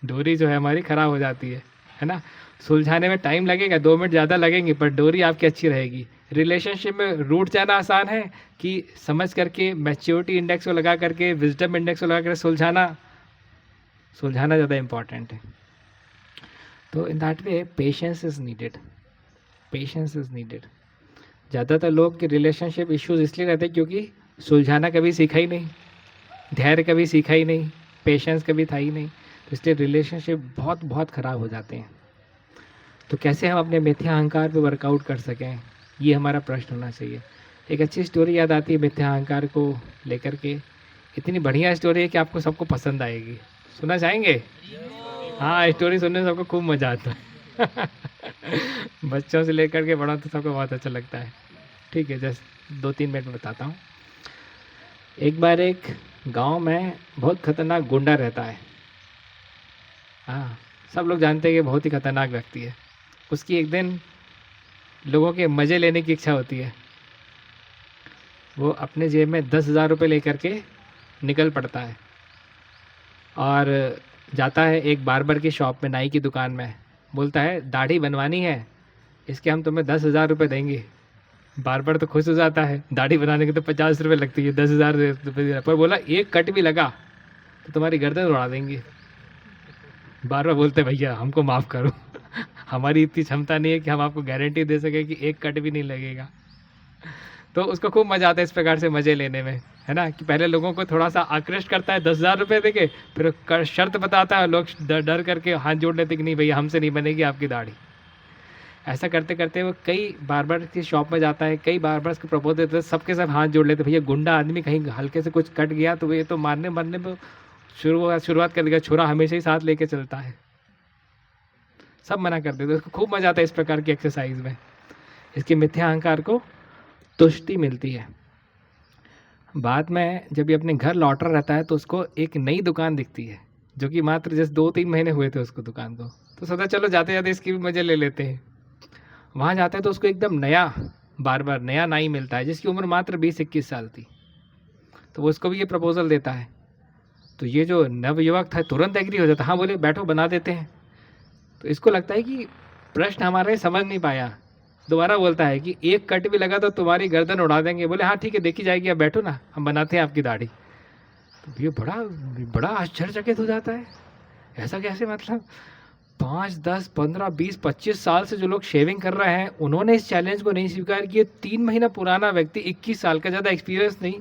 डोरी जो है हमारी खराब हो जाती है ना। सुलझाने में टाइम लगेगा, 2 मिनट ज़्यादा लगेंगे, पर डोरी आपकी अच्छी रहेगी। रिलेशनशिप में रूठ जाना आसान है कि समझ करके मैच्योरिटी इंडेक्स को लगा करके विजडम इंडेक्स को लगा कर सुलझाना ज़्यादा इम्पॉर्टेंट है। तो in that way patience is needed, patience is needed. ज़्यादातर लोग के रिलेशनशिप इश्यूज इसलिए रहते हैं क्योंकि सुलझाना कभी सीखा ही नहीं, धैर्य कभी सीखा ही नहीं, पेशेंस कभी था ही नहीं, तो इसलिए रिलेशनशिप बहुत बहुत ख़राब हो जाते हैं। तो कैसे हम अपने मिथ्या अहंकार पे वर्कआउट कर सकें, ये हमारा प्रश्न होना चाहिए। एक अच्छी स्टोरी याद आती है मिथ्या अहंकार को लेकर के, इतनी बढ़िया स्टोरी है कि आपको सबको पसंद आएगी। सुनना चाहेंगे? हाँ, स्टोरी सुनने में सबको खूब मज़ा आता है बच्चों से लेकर के बड़ा तो सबको बहुत अच्छा लगता है। ठीक है, जस्ट 2-3 मिनट में बताता हूँ। एक बार एक गांव में बहुत खतरनाक गुंडा रहता है। हाँ, सब लोग जानते हैं कि बहुत ही खतरनाक व्यक्ति है। उसकी एक दिन लोगों के मज़े लेने की इच्छा होती है। वो अपने जेब में 10,000 रुपये लेकर के निकल पड़ता है और जाता है एक बार्बर की शॉप में, नाई की दुकान में। बोलता है दाढ़ी बनवानी है, इसके हम तुम्हें 10,000 रुपये देंगे। बार्बर तो खुश हो जाता है, दाढ़ी बनाने के तो 50 रुपये लगती है, 10,000 रुपये। पर बोला एक कट भी लगा तो तुम्हारी गर्दन उड़ा देंगे। बार्बर बोलते भैया हमको माफ़ करो हमारी इतनी क्षमता नहीं है कि हम आपको गारंटी दे सके कि एक कट भी नहीं लगेगा। तो उसको खूब मज़ा आता है इस प्रकार से मज़े लेने में, है ना, कि पहले लोगों को थोड़ा सा आकृष्ट करता है 10,000 रुपये देके, फिर शर्त बताता है, लोग डर करके हाथ जोड़ लेते कि नहीं भैया हमसे नहीं बनेगी आपकी दाढ़ी। ऐसा करते करते वो कई बार्बर की शॉप में जाता है, कई बार्बर्स को प्रपोज देते हैं, सबके सब हाथ जोड़ लेते, भैया गुंडा आदमी कहीं हल्के से कुछ कट गया तो ये तो मारने मरने पर शुरुआत कर देगा, छुरा हमेशा ही साथ लेके चलता है। सब मना कर देते, उसको खूब मजा आता है इस प्रकार की एक्सरसाइज में। इसके मिथ्या अहंकार को तुष्टि मिलती है। बाद में जब ये अपने घर लौट रहा रहता है तो उसको एक नई दुकान दिखती है, जो कि मात्र जस्ट 2-3 महीने हुए थे उसको दुकान को। तो सोचा चलो जाते जाते इसकी भी मज़े ले लेते हैं। वहाँ जाता है तो उसको एकदम नया बार्बर, नया नाई मिलता है जिसकी उम्र मात्र 20-21 साल थी। तो वो उसको भी ये प्रपोजल देता है। तो ये जो नवयुवक था तुरंत एग्री हो जाता है, हाँ बोले बैठो बना देते हैं। तो इसको लगता है कि प्रश्न हमारा समझ नहीं पाया, दोबारा बोलता है कि एक कट भी लगा तो तुम्हारी गर्दन उड़ा देंगे। बोले हाँ ठीक है देखी जाएगी, अब बैठो ना हम बनाते हैं आपकी दाढ़ी। तो ये बड़ा आश्चर्यचकित हो जाता है, ऐसा कैसे, मतलब 5, 10, 15, 20, 25 साल से जो लोग शेविंग कर रहे हैं उन्होंने इस चैलेंज को नहीं स्वीकार किया। 3 महीना पुराना व्यक्ति 21 साल का, ज़्यादा एक्सपीरियंस नहीं,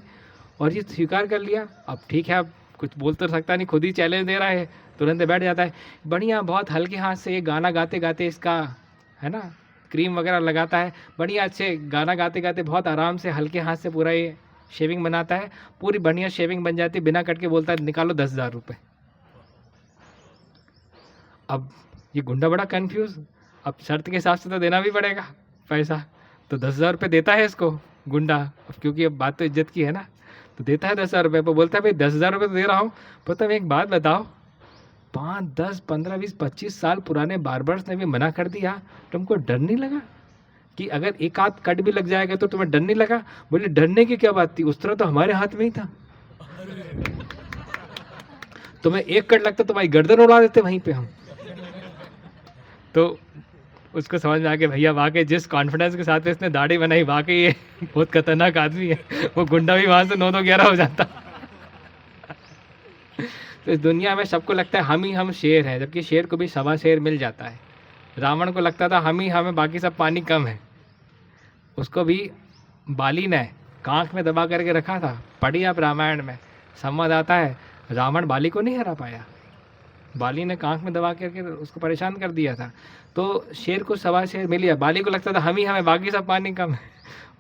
और ये स्वीकार कर लिया। अब ठीक है, अब कुछ बोल तो सकता नहीं, खुद ही चैलेंज दे रहा है, तुरंत बैठ जाता है। बढ़िया, बहुत हल्के हाथ से ये गाना गाते गाते इसका, है ना, क्रीम वगैरह लगाता है, बढ़िया अच्छे गाना गाते गाते बहुत आराम से हल्के हाथ से पूरा ये शेविंग बनाता है। पूरी बढ़िया शेविंग बन जाती है, बिना कट के बोलता है निकालो 10,000 रुपये। अब ये गुंडा बड़ा कंफ्यूज, अब शर्त के हिसाब से तो देना भी पड़ेगा पैसा, तो 10,000 रुपये देता है इसको गुंडा, अब क्योंकि अब बात तो इज्जत की है ना, तो देता है 10,000 रुपये। पर बोलता है भाई 10,000 रुपये तो दे रहा हूँ, पर तुम एक बात बताओ, 5, 10, 15, 20, 25 साल पुराने बार्बर्स ने भी मना कर दिया, तुमको डर नहीं लगा कि अगर एक आध कट भी लग जाएगा तो तुम्हें डर नहीं लगा? बोले डरने की क्या बात थी, उस तरह तो हमारे हाथ में ही था, तुम्हें एक कट लगता तुम्हारी गर्दन उड़ा देते वहीं पे हम। तो उसको समझ में आ गया भैया वाकई जिस कॉन्फिडेंस के साथ इसने दाढ़ी बनाई, वाकई ये बहुत खतरनाक आदमी है। वो गुंडा भी वहां से 9-11 हो जाता। तो इस दुनिया में सबको लगता है हम शेर हैं, जबकि शेर को भी सवा शेर मिल जाता है। रावण को लगता था हमें बाकी सब पानी कम है, उसको भी बाली ने कांख में दबा करके रखा था। पढ़िए आप रामायण में, संवाद आता है रावण बाली को नहीं हरा पाया, बाली ने कांख में दबा करके उसको परेशान कर दिया था। तो शेर को सवा शेर मिल गया, बाली को लगता था हमें बाकी सब पानी कम है।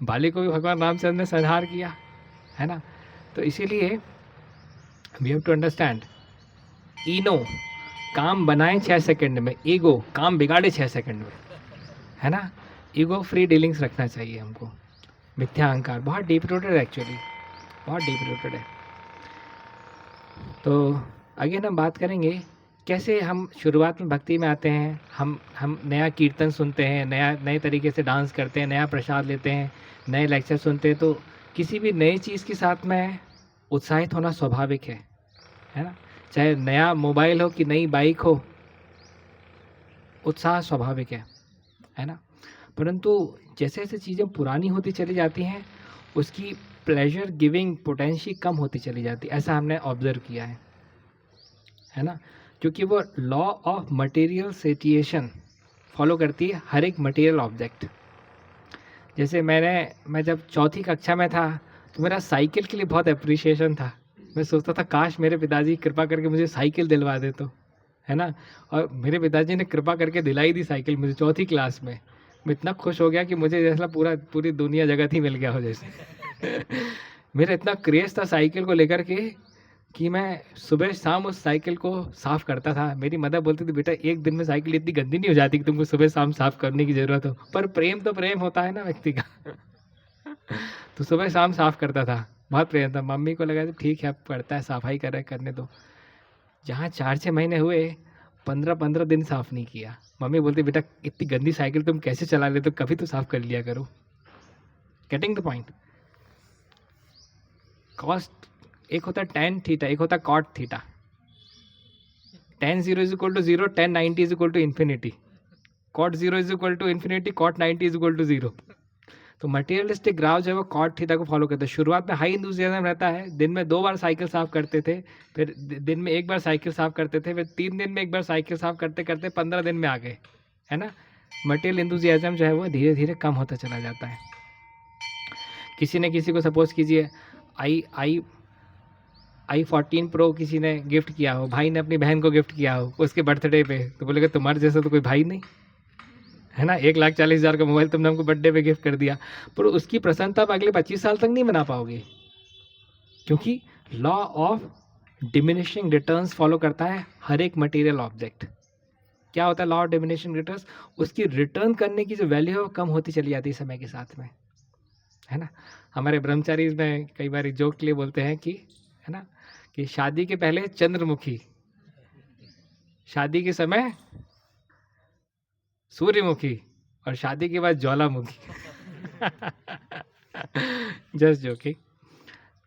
बाली को भी भगवान रामचंद्र ने संहार किया, है ना। तो इसीलिए वी हैव टू अंडरस्टैंड, ईनो काम बनाए 6 सेकंड में, ईगो काम बिगाड़े 6 सेकंड में, है ना। ईगो फ्री डीलिंग्स रखना चाहिए हमको। मिथ्या अहंकार बहुत डीप रूटेड है, एक्चुअली बहुत डीप रूटेड है। तो अगेन हम बात करेंगे कैसे हम शुरुआत में भक्ति में आते हैं, हम नया कीर्तन सुनते हैं, नए तरीके से डांस करते हैं, नया प्रसाद लेते हैं, नए लेक्चर सुनते हैं। तो किसी भी नई चीज़ के साथ में उत्साहित होना स्वाभाविक है ना। चाहे नया मोबाइल हो कि नई बाइक हो, उत्साह स्वाभाविक है ना। परंतु जैसे जैसे चीज़ें पुरानी होती चली जाती हैं उसकी प्लेजर गिविंग पोटेंशियल कम होती चली जाती है, ऐसा हमने ऑब्जर्व किया है ना, क्योंकि वो लॉ ऑफ मटेरियल सेटिएशन फॉलो करती है हर एक मटेरियल ऑब्जेक्ट। जैसे मैं जब चौथी कक्षा में था तो मेरा साइकिल के लिए बहुत अप्रिशिएशन था। मैं सोचता था काश मेरे पिताजी कृपा करके मुझे साइकिल दिलवा दे तो, है ना, और मेरे पिताजी ने कृपा करके दिलाई दी साइकिल मुझे चौथी क्लास में। मैं इतना खुश हो गया कि मुझे जैसा पूरी दुनिया जगत ही मिल गया हो जैसे। मेरा इतना क्रेज़ था साइकिल को लेकर के कि मैं सुबह शाम उस साइकिल को साफ़ करता था। मेरी मदर बोलती थी बेटा एक दिन में साइकिल इतनी गंदी नहीं हो जाती कि तुमको सुबह शाम साफ़ करने की ज़रूरत हो, पर प्रेम तो प्रेम होता है ना व्यक्ति का। तो सुबह शाम साफ़ करता था, बहुत प्रेम था। मम्मी को लगा ठीक है अब करता है, सफाई कर रहा है, करने दो। जहाँ 4-6 महीने हुए 15-15 दिन साफ़ नहीं किया। मम्मी बोलती बेटा इतनी गंदी साइकिल तुम कैसे चला लेते हो, कभी तो साफ़ कर लिया करो। Getting the point. कॉस्ट एक होता है tan थीटा, एक होता है cot theta. tan 0 is equal to 0, tan 90 is equal to infinity, cot 0 is equal to infinity, cot 90 is equal to 0। तो मटेरियलिस्टिक ग्राफ जो है वो cot थीटा को फॉलो करता है। शुरुआत में हाई इंथुसियाज्म रहता है, दिन में 2 बार साइकिल साफ करते थे, फिर दिन में 1 बार साइकिल साफ करते थे, फिर 3 दिन में 1 बार साइकिल साफ करते करते 15 दिन में आ गए, है ना। मटेरियल इंथुसियाज्म जो है वो धीरे धीरे कम होता चला जाता है। किसी ने किसी को सपोज कीजिए i14 Pro किसी ने गिफ्ट किया हो, भाई ने अपनी बहन को गिफ्ट किया हो उसके बर्थडे पे, तो बोलेगा तुम्हारे जैसा तो कोई भाई नहीं, है ना। 1,40,000 का मोबाइल तुमने हमको बर्थडे पे गिफ्ट कर दिया, पर उसकी प्रसन्नता आप अगले 25 साल तक नहीं मना पाओगे, क्योंकि law of diminishing returns follow करता है हर एक मटेरियल ऑब्जेक्ट। क्या होता है लॉ ऑफ डिमिनिशिंग रिटर्न्स? उसकी रिटर्न करने की जो वैल्यू है वो कम होती चली जाती है समय के साथ में, है ना। हमारे ब्रह्मचारी में कई बार जोक के लिए बोलते हैं कि, है ना, कि शादी के पहले चंद्रमुखी, शादी के समय सूर्यमुखी और शादी के बाद ज्वालामुखी। Just joking.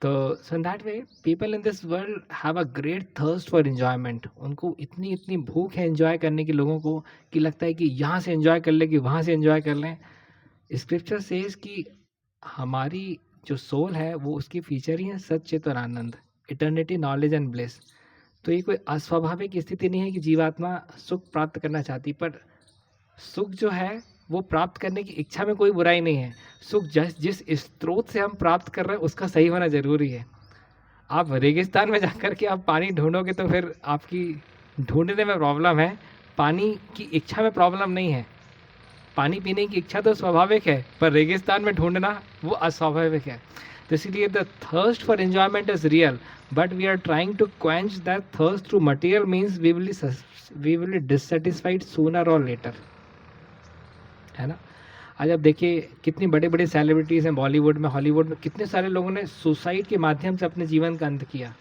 तो so in that way people in this world have a great thirst for enjoyment. उनको इतनी भूख है एंजॉय करने की लोगों को कि लगता है कि यहाँ से एंजॉय कर ले, कि वहाँ से एंजॉय कर लें। स्क्रिप्चर सेज कि हमारी जो सोल है वो उसकी फीचर ही है सच्चित और आनंद, इटर्निटी, नॉलेज एंड ब्लिस। तो ये कोई अस्वाभाविक स्थिति नहीं है कि जीवात्मा सुख प्राप्त करना चाहती, पर सुख जो है वो प्राप्त करने की इच्छा में कोई बुराई नहीं है। सुख जिस स्रोत से हम प्राप्त कर रहे हैं उसका सही होना जरूरी है। आप रेगिस्तान में जाकर के आप पानी ढूंढोगे तो फिर आपकी ढूंढने में प्रॉब्लम है, पानी की इच्छा में प्रॉब्लम नहीं है। पानी पीने की इच्छा तो स्वाभाविक है, पर रेगिस्तान में ढूंढना वो अस्वाभाविक है। तो इसीलिए the thirst for enjoyment is real, but we are trying to quench that thirst through material means we will be dissatisfied sooner और लेटर, है ना। आज आप देखिए कितनी बड़े बड़े सेलिब्रिटीज़ हैं बॉलीवुड में, हॉलीवुड में, कितने सारे लोगों ने सुसाइड के माध्यम से अपने जीवन का अंत किया।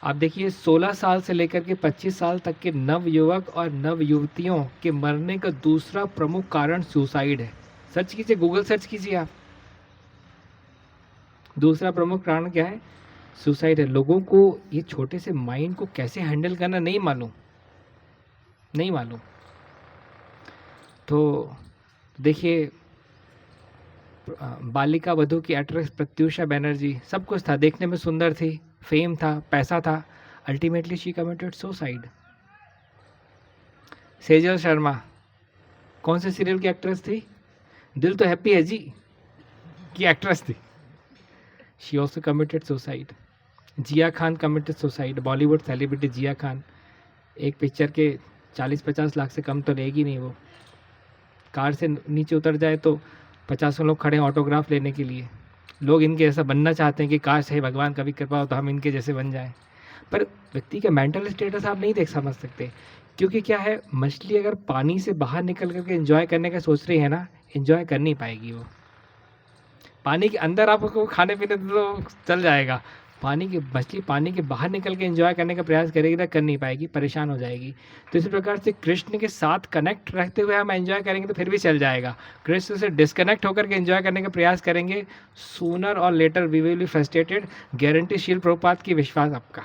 आप देखिए 16 साल से लेकर के 25 साल तक के नव युवक और नव युवतियों के मरने का दूसरा प्रमुख कारण सुसाइड है। सर्च कीजिए, गूगल सर्च कीजिए आप, दूसरा प्रमुख कारण क्या है? सुसाइड है। लोगों को ये छोटे से माइंड को कैसे हैंडल करना नहीं मालूम। तो देखिए बालिका वधू की एक्ट्रेस प्रत्यूषा बनर्जी, सब कुछ था, देखने में सुंदर थी, फेम था, पैसा था, ultimately she committed suicide. Sejal Sharma कौन से सीरियल की एक्ट्रेस थी? दिल तो हैप्पी है जी की एक्ट्रेस थी, she also committed suicide. Jiya Khan committed suicide, Bollywood celebrity Jiya Khan, एक पिक्चर के 40-50 लाख से कम तो लेगी नहीं वो। कार से नीचे उतर जाए तो 50 लोग खड़े हैं ऑटोग्राफ लेने के लिए। लोग इनके जैसा बनना चाहते हैं कि काश है भगवान कभी कृपा हो तो हम इनके जैसे बन जाएं। पर व्यक्ति का मेंटल स्टेटस आप नहीं देख समझ सकते, क्योंकि क्या है, मछली अगर पानी से बाहर निकल करके एंजॉय करने का सोच रही है ना, एंजॉय कर नहीं पाएगी वो। पानी के अंदर आपको खाने पीने तो चल जाएगा, मछली पानी के बाहर निकल के एंजॉय करने का प्रयास करेगी ना, कर नहीं पाएगी, परेशान हो जाएगी। तो इसी प्रकार से कृष्ण के साथ कनेक्ट रहते हुए हम एंजॉय करेंगे तो फिर भी चल जाएगा। कृष्ण से डिस्कनेक्ट होकर के एंजॉय करने का प्रयास करेंगे, सूनर और later we will be frustrated. Guarantee Srila Prabhupada की विश्वास आपका,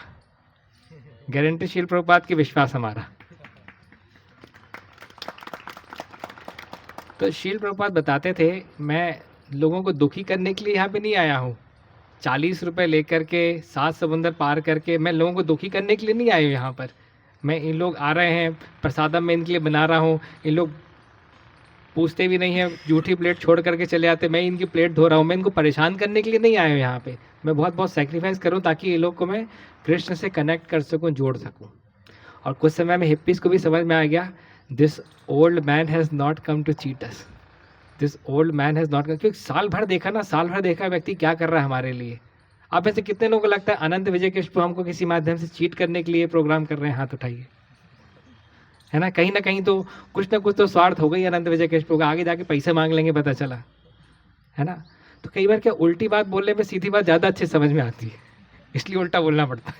गारंटी शील प्रभुपाद की विश्वास हमारा। तो शील प्रभुपाद बताते थे, मैं लोगों को दुखी करने के लिए यहाँ पे नहीं आया हूँ। 40 रुपए लेकर के 7 समुंदर पार करके मैं लोगों को दुखी करने के लिए नहीं आया हूँ यहाँ पर। मैं इन लोग आ रहे हैं, प्रसादम मैं इनके लिए बना रहा हूँ, इन लोग पूछते भी नहीं है, जूठी प्लेट छोड़ करके चले आते, मैं इनकी प्लेट धो रहा हूँ। मैं इनको परेशान करने के लिए नहीं आया हूँ यहाँ पे। मैं बहुत बहुत सेक्रीफाइस करूँ ताकि ये लोग को मैं कृष्ण से कनेक्ट कर सकूँ, जोड़ सकूँ। और कुछ समय में हिप्पीज़ को भी समझ में आ गया, this old man has not come to cheat us, this old man has not come. क्योंकि साल भर देखा ना, साल भर देखा व्यक्ति क्या कर रहा है हमारे लिए। आप ऐसे कितने लोगों को लगता है अनंत विजय कृष्ण हमको किसी माध्यम से चीट करने के लिए प्रोग्राम कर रहे हैं? हाथ उठाइए, है ना कहीं तो कुछ ना कुछ तो स्वार्थ हो गई अनंत विजय कृष्ण का, आगे जाके पैसे मांग लेंगे पता चला, है ना। तो कई बार क्या उल्टी बात बोलने में सीधी बात ज़्यादा अच्छे समझ में आती है, इसलिए उल्टा बोलना पड़ता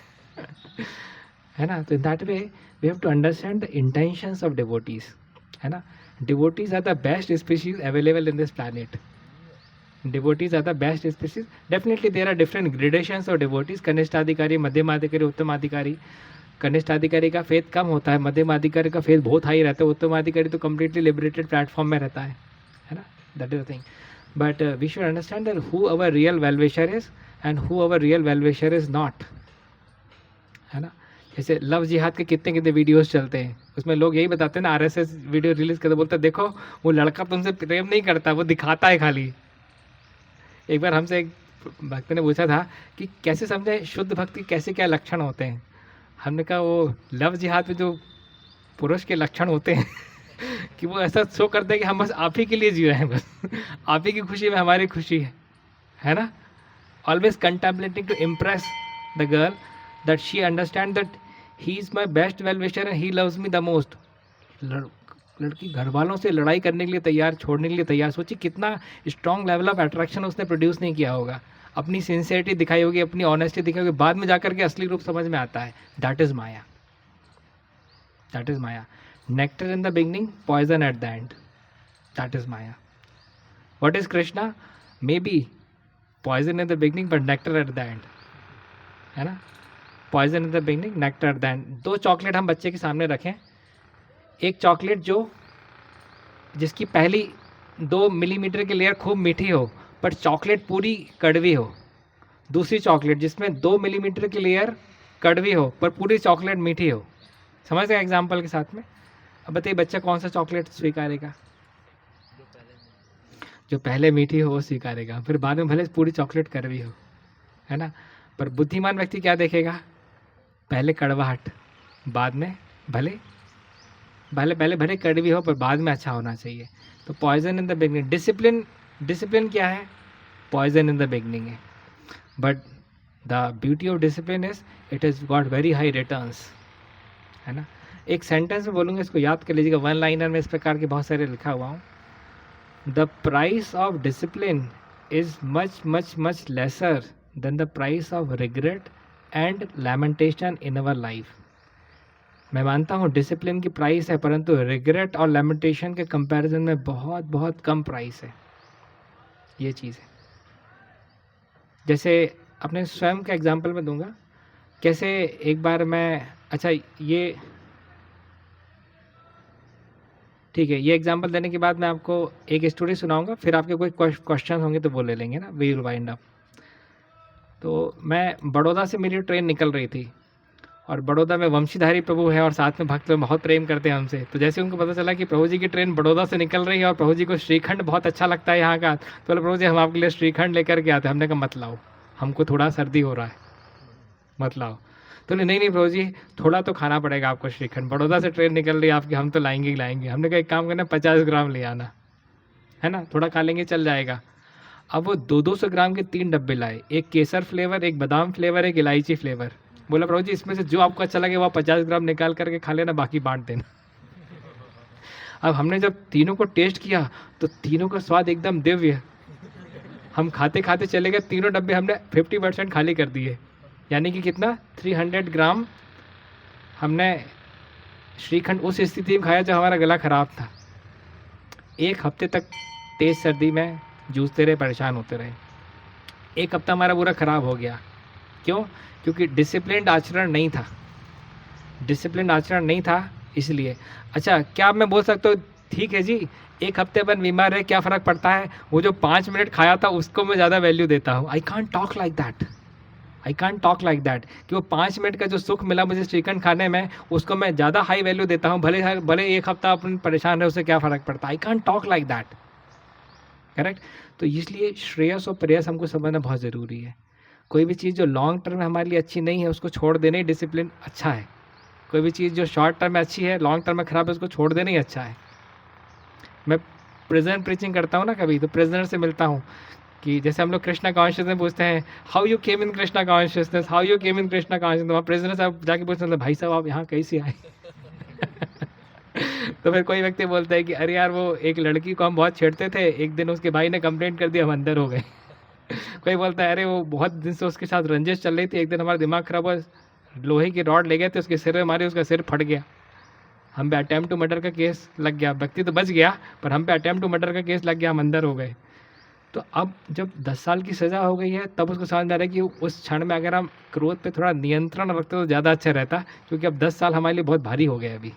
है ना। तो in that way we have to understand the intentions of devotees, है ना। Devotees are the best species available in this planet. Devotees are the best species. Definitely there are different gradations of devotees, कनिष्ठाधिकारी, मध्यमाधिकारी, उत्तमाधिकारी। कनिष्ठाधिकारी का faith कम होता है, मध्यमाधिकारी का फेथ बहुत हाई रहता है, उत्तमाधिकारी तो कम्प्लीटली लिबरेटेड प्लेटफॉर्म में रहता है ना। That is the thing. But we should understand that who our real wellwisher is and who our real wellwisher is not, है ना। जैसे लव जिहाद के कितने कितने वीडियोस चलते हैं, उसमें लोग यही बताते हैं ना, आरएसएस वीडियो रिलीज करते बोलते देखो वो लड़का तुमसे प्रेम नहीं करता, वो दिखाता है खाली। एक बार हमसे एक भक्त ने पूछा था कि कैसे समझे शुद्ध भक्ति, कैसे क्या लक्षण होते हैं। हमने कहा वो लव जिहाद में जो पुरुष के लक्षण होते हैं कि वो ऐसा शो करते हैं कि हम बस आप ही के लिए जी रहे हैं, बस आप ही की खुशी में हमारी खुशी है ना। Always contemplating to impress the girl that she understand that he is my best well wisher and he loves me the most. लड़की घर वालों से लड़ाई करने के लिए तैयार, छोड़ने के लिए तैयार। सोचिए कितना स्ट्रॉन्ग लेवल ऑफ अट्रैक्शन उसने प्रोड्यूस नहीं किया होगा, अपनी सिंसियरिटी दिखाई होगी, अपनी ऑनेस्टी दिखाई होगी, बाद में जाकर के असली रूप समझ में आता है। That is maya, that is maya. Nectar in the beginning, poison at the end, that is maya. What is Krishna? May be poison in the beginning but nectar at the end, है ना। Poison in the beginning, nectar at the end. 2 chocolate हम बच्चे के सामने रखें, एक chocolate जो जिसकी पहली 2 मिलीमीटर की लेयर खूब मीठी हो पर चॉकलेट पूरी कड़वी हो, दूसरी चॉकलेट जिसमें 2 मिलीमीटर की लेयर कड़वी हो पर पूरी चॉकलेट मीठी हो। समझ गए एग्जाम्पल के साथ में? अब बताइए बच्चा कौन सा चॉकलेट स्वीकारेगा? जो पहले मीठी हो वो स्वीकारेगा, फिर बाद में भले पूरी चॉकलेट कड़वी हो, है ना। पर बुद्धिमान व्यक्ति क्या देखेगा? पहले कड़वाहट, बाद में भले भले कड़वी हो पर बाद में अच्छा होना चाहिए। तो poison in the beginning. Discipline क्या है? पॉइजन इन द बिगनिंग है। But the beauty of discipline is it is got very high returns, है ना। एक सेंटेंस में बोलूँगा, इसको याद कर लीजिएगा, 1 लाइनर में इस प्रकार के बहुत सारे लिखा हुआ हूँ। The price of discipline is much much much lesser than the price of regret and lamentation in our life. मैं मानता हूँ डिसिप्लिन की प्राइस है, परंतु रिग्रेट और लैमेंटेशन के कंपैरिजन में बहुत बहुत कम प्राइस है। ये चीज़ है। जैसे अपने स्वयं का एग्जांपल मैं दूंगा, कैसे एक बार मैं, अच्छा ये ठीक है, ये एग्जांपल देने के बाद मैं आपको एक स्टोरी सुनाऊंगा, फिर आपके कोई क्वेश्चन होंगे तो वो ले लेंगे ना, वी विल वाइंड अप। तो मैं बड़ौदा से मेरी ट्रेन निकल रही थी और बड़ौदा में वंशीधारी प्रभु है और साथ में भक्त लोग बहुत प्रेम करते हैं हमसे। तो जैसे उनको पता चला कि प्रभु जी की ट्रेन बड़ौदा से निकल रही है और प्रभु जी को श्रीखंड बहुत अच्छा लगता है यहाँ का, तो बोले प्रभु जी हम आपके लिए श्रीखंड लेकर के आते हैं। हमने कहा मत लाओ, हमको थोड़ा सर्दी हो रहा है, मत लाओ। तो नहीं प्रभु जी थोड़ा तो खाना पड़ेगा आपको श्रीखंड, बड़ौदा से ट्रेन निकल रही है आपकी, हम तो लाएंगे ही लाएंगे। हमने कहा एक काम करना, 50 ग्राम ले आना, है ना, थोड़ा खा लेंगे चल जाएगा। अब वो 200 ग्राम के 3 डब्बे लाए, एक केसर फ्लेवर, एक बादाम फ्लेवर, एक इलायची फ्लेवर। बोला प्रभु जी इसमें से जो आपको अच्छा लगे वो 50 ग्राम निकाल करके खा लेना, बाकी बांट देना। अब हमने जब तीनों को टेस्ट किया तो तीनों का स्वाद एकदम दिव्य। हम खाते खाते चले गए, तीनों डब्बे हमने 50% खाली कर दिए, यानी कि कितना 300 ग्राम हमने श्रीखंड उस स्थिति में खाया जब हमारा गला खराब था। 1 हफ्ते तक तेज सर्दी में जूझते रहे, परेशान होते रहे। 1 हफ्ता हमारा पूरा खराब हो गया। क्यों? क्योंकि डिसिप्लिन्ड आचरण नहीं था, डिसिप्लिन आचरण नहीं था इसलिए। अच्छा क्या मैं बोल सकता हूँ ठीक है जी, एक हफ्ते बाद बीमार है, क्या फ़र्क पड़ता है, वो जो 5 मिनट खाया था उसको मैं ज़्यादा वैल्यू देता हूँ। I can't talk like that, I can't talk like that कि वो 5 मिनट का जो सुख मिला मुझे चिकन खाने में, उसको मैं ज़्यादा हाई वैल्यू देता हूँ, भले भले एक हफ्ता अपन परेशान रहे, उससे क्या फ़र्क पड़ता है। I can't talk like that, correct. तो इसलिए श्रेयस और प्रेयस हमको समझना बहुत ज़रूरी है। कोई भी चीज़ जो लॉन्ग टर्म में हमारे लिए अच्छी नहीं है उसको छोड़ देना ही डिसिप्लिन अच्छा है। कोई भी चीज़ जो शॉर्ट टर्म में अच्छी है लॉन्ग टर्म में ख़राब है उसको छोड़ देना ही अच्छा है। मैं प्रिजन प्रीचिंग करता हूँ ना कभी, तो प्रिजनर से मिलता हूँ कि जैसे हम लोग कृष्णा कॉन्शियसनेस पूछते हैं, how you came in Krishna consciousness, how you came in Krishna consciousness, वहाँ प्रिजनर साहब जाके पूछते हैं, भाई साहब आप यहाँ कैसे आए? तो फिर कोई व्यक्ति बोलता है कि अरे यार वो एक लड़की को हम बहुत छेड़ते थे, एक दिन उसके भाई ने कंप्लेंट कर दिया, हम अंदर हो गए। कोई बोलता है अरे वो बहुत दिन से उसके साथ रंजिश चल रही थी, एक दिन हमारा दिमाग खराब हुआ, लोहे की रॉड ले गए थे उसके सिर में मारी, उसका सिर फट गया, हम पे अटेम्प्ट टू मर्डर का केस लग गया। व्यक्ति तो बच गया पर हम पे अटेम्प्ट टू मर्डर का केस लग गया, हम अंदर हो गए। तो अब जब 10 साल की सज़ा हो गई है तब उसको समझ में आ रहा है कि उस क्षण में अगर हम क्रोध पे थोड़ा नियंत्रण रखते तो ज़्यादा अच्छा रहता, क्योंकि अब 10 साल हमारे लिए बहुत भारी हो गए अभी,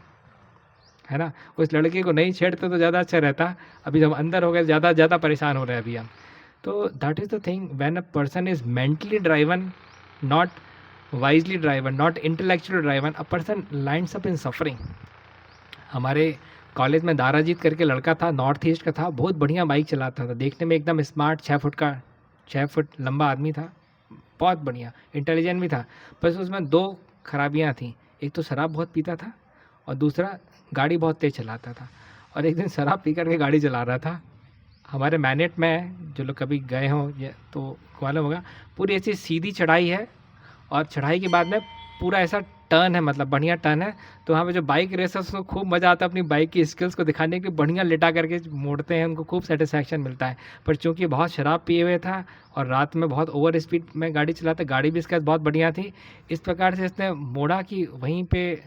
है ना। उस लड़के को नहीं छेड़ते तो ज़्यादा अच्छा रहता, अभी जब अंदर हो गए ज़्यादा परेशान हो रहे हैं अभी हम। तो that is the thing, when a person is mentally driven, not wisely driven, not intellectually driven, a person lands up in suffering. हमारे कॉलेज में दाराजीत करके लड़का था, नॉर्थ ईस्ट का था, बहुत बढ़िया बाइक चलाता था, देखने में एकदम स्मार्ट, 6 फुट लंबा आदमी था, बहुत बढ़िया, इंटेलिजेंट भी था। बस उसमें 2 खराबियाँ थी, एक तो शराब बहुत पीता था और दूसरा गाड़ी बहुत तेज़ चलाता था। और एक दिन शराब पी करके गाड़ी चला रहा था, हमारे मैनेट में जो लोग कभी गए हों ये तो मालूम होगा, पूरी ऐसी सीधी चढ़ाई है और चढ़ाई के बाद में पूरा ऐसा टर्न है, मतलब बढ़िया टर्न है। तो वहाँ पे जो बाइक रेसर्स को खूब मज़ा आता है अपनी बाइक की स्किल्स को दिखाने के लिए, बढ़िया लेटा करके मोड़ते हैं, उनको खूब सेटिस्फैक्शन मिलता है। पर चूंकि बहुत शराब पिए हुए था और रात में बहुत ओवर स्पीड में गाड़ी चलाता, गाड़ी भी इसका बहुत बढ़िया थी, इस प्रकार से इसने मोड़ा कि वहीं पे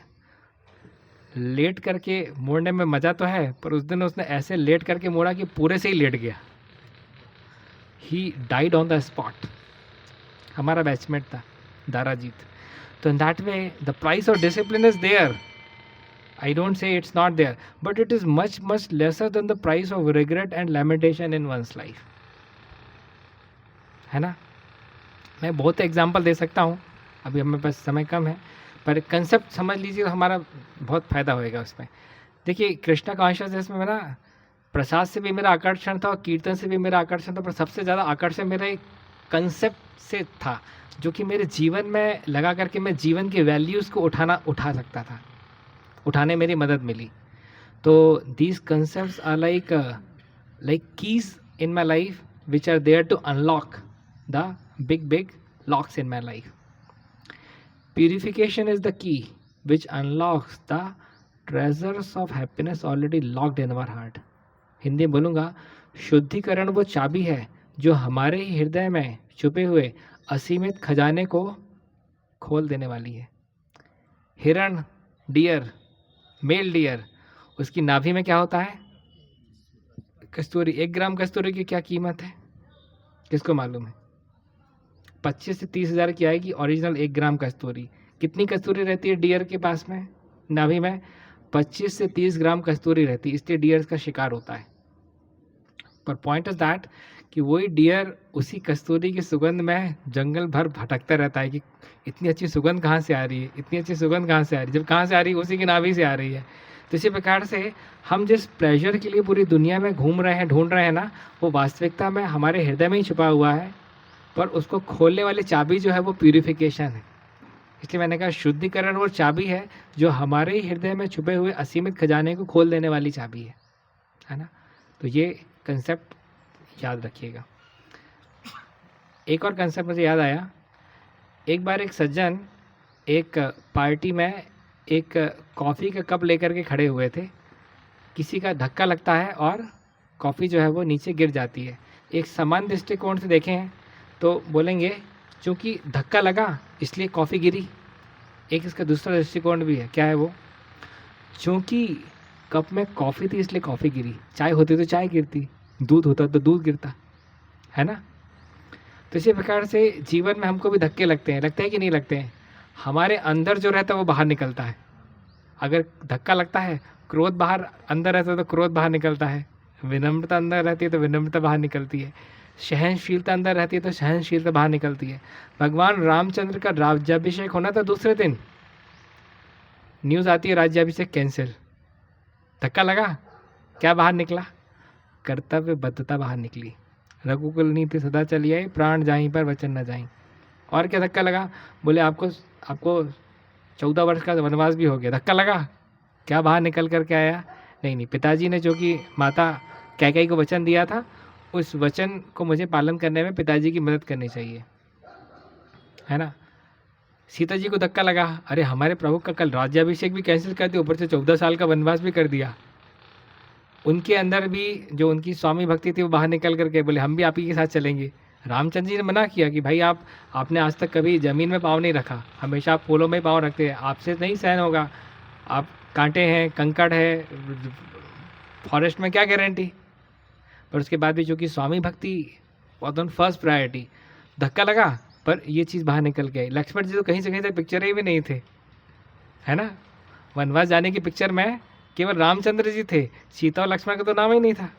लेट करके मोड़ने में मज़ा तो है, पर उस दिन उसने ऐसे लेट करके मोड़ा कि पूरे से ही लेट गया, he died on the spot. हमारा बैचमेट था दाराजीत। So in that way, the price of discipline is there. I don't say it's not there, but it is much lesser than the price of regret and lamentation in one's life. है ना। मैं बहुत example दे सकता हूँ, अभी हमें पास समय कम है, पर कंसेप्ट समझ लीजिए तो हमारा बहुत फ़ायदा होएगा उसमें। देखिए कृष्णा कॉन्शियसनेस में ना प्रसाद से भी मेरा आकर्षण था और कीर्तन से भी मेरा आकर्षण था, पर सबसे ज़्यादा आकर्षण मेरा एक कंसेप्ट से था जो कि मेरे जीवन में लगा करके मैं जीवन के वैल्यूज़ को उठा सकता था, उठाने मेरी मदद मिली। तो these concepts are like keys in my life which are there to unlock the big locks in my life. Purification is the key which unlocks the treasures of happiness already locked in our heart. Hindi में बोलूँगा, शुद्धिकरण वो चाबी है जो हमारे ही हृदय में छुपे हुए असीमित खजाने को खोल देने वाली है। हिरण, डियर, मेल डियर, उसकी नाभि में क्या होता है? कस्तूरी। 1 ग्राम कस्तूरी की क्या कीमत है, किसको मालूम है? 25 से 30 हज़ार की आएगी ओरिजिनल 1 ग्राम कस्तूरी। कितनी कस्तूरी रहती है डियर के पास में, नाभि में? 25 से 30 ग्राम कस्तूरी रहती है, इसलिए डियर का शिकार होता है। पर पॉइंट इज दैट कि वही डियर उसी कस्तूरी की सुगंध में जंगल भर भटकता रहता है कि इतनी अच्छी सुगंध कहाँ से आ रही है, इतनी अच्छी सुगंध कहाँ से आ रही है, जब कहाँ से आ रही है, उसी की नाभि से आ रही है। तो इसी प्रकार से हम जिस प्लेजर के लिए पूरी दुनिया में घूम रहे हैं, ढूंढ रहे हैं ना, वो वास्तविकता में हमारे हृदय में ही छुपा हुआ है, पर उसको खोलने वाली चाबी जो है वो प्यूरिफिकेशन है। इसलिए मैंने कहा शुद्धिकरण वो चाबी है जो हमारे ही हृदय में छुपे हुए असीमित खजाने को खोल देने वाली चाबी है ना। तो ये कंसेप्ट याद रखिएगा। एक और कंसेप्ट मुझे याद आया, एक बार एक सज्जन एक पार्टी में एक कॉफ़ी का कप लेकर के खड़े हुए थे, किसी का धक्का लगता है और कॉफ़ी जो है वो नीचे गिर जाती है। एक समान दृष्टिकोण से देखें तो बोलेंगे चूँकि धक्का लगा इसलिए कॉफ़ी गिरी। एक इसका दूसरा दृष्टिकोण भी है, क्या है वो? चूँकि कप में कॉफ़ी थी इसलिए कॉफ़ी गिरी, चाय होती तो चाय गिरती, दूध होता तो दूध गिरता, है ना। तो इसी प्रकार से जीवन में हमको भी धक्के लगते हैं कि नहीं लगते हैं? हमारे अंदर जो रहता है वो बाहर निकलता है। अगर धक्का लगता है क्रोध बाहर अंदर रहता है तो क्रोध बाहर निकलता है, विनम्रता अंदर रहती है तो विनम्रता बाहर निकलती है, सहनशीलता अंदर रहती है तो सहनशीलता बाहर निकलती है। भगवान रामचंद्र का राज्याभिषेक होना था दूसरे दिन, न्यूज़ आती है राज्याभिषेक कैंसिल। धक्का लगा, क्या बाहर निकला? कर्तव्यबद्धता बाहर निकली। रघुकुल नीति सदा चली आई, प्राण जाहीं पर वचन न जाहीं। और क्या धक्का लगा? बोले आपको 14 वर्ष का वनवास भी हो गया। धक्का लगा, क्या बाहर निकल कर के आया? नहीं, पिताजी ने जो कि माता कैकेयी को वचन दिया था, उस वचन को मुझे पालन करने में पिताजी की मदद करनी चाहिए, है ना। सीता जी को धक्का लगा, अरे हमारे प्रभु का कल राज्याभिषेक भी कैंसिल कर दिया, ऊपर से 14 साल का वनवास भी कर दिया। उनके अंदर भी जो उनकी स्वामी भक्ति थी वो बाहर निकल करके बोले हम भी आप ही के साथ चलेंगे। रामचंद्र जी ने मना किया कि भाई आपने आज तक कभी ज़मीन में पाँव नहीं रखा, हमेशा आप फूलों में पाँव रखते हैं, आपसे नहीं सहन होगा। आप कांटे हैं, कंकड़ है, फॉरेस्ट में क्या गारंटी। पर उसके बाद भी चूँकि स्वामी भक्ति बहुत ऑन फर्स्ट प्रायोरिटी, धक्का लगा पर ये चीज़ बाहर निकल के आई। लक्ष्मण जी तो कहीं से कहीं तक पिक्चर ही भी नहीं थे, है ना। वनवास जाने की पिक्चर में केवल रामचंद्र जी थे, सीता और लक्ष्मण का तो नाम ही नहीं था।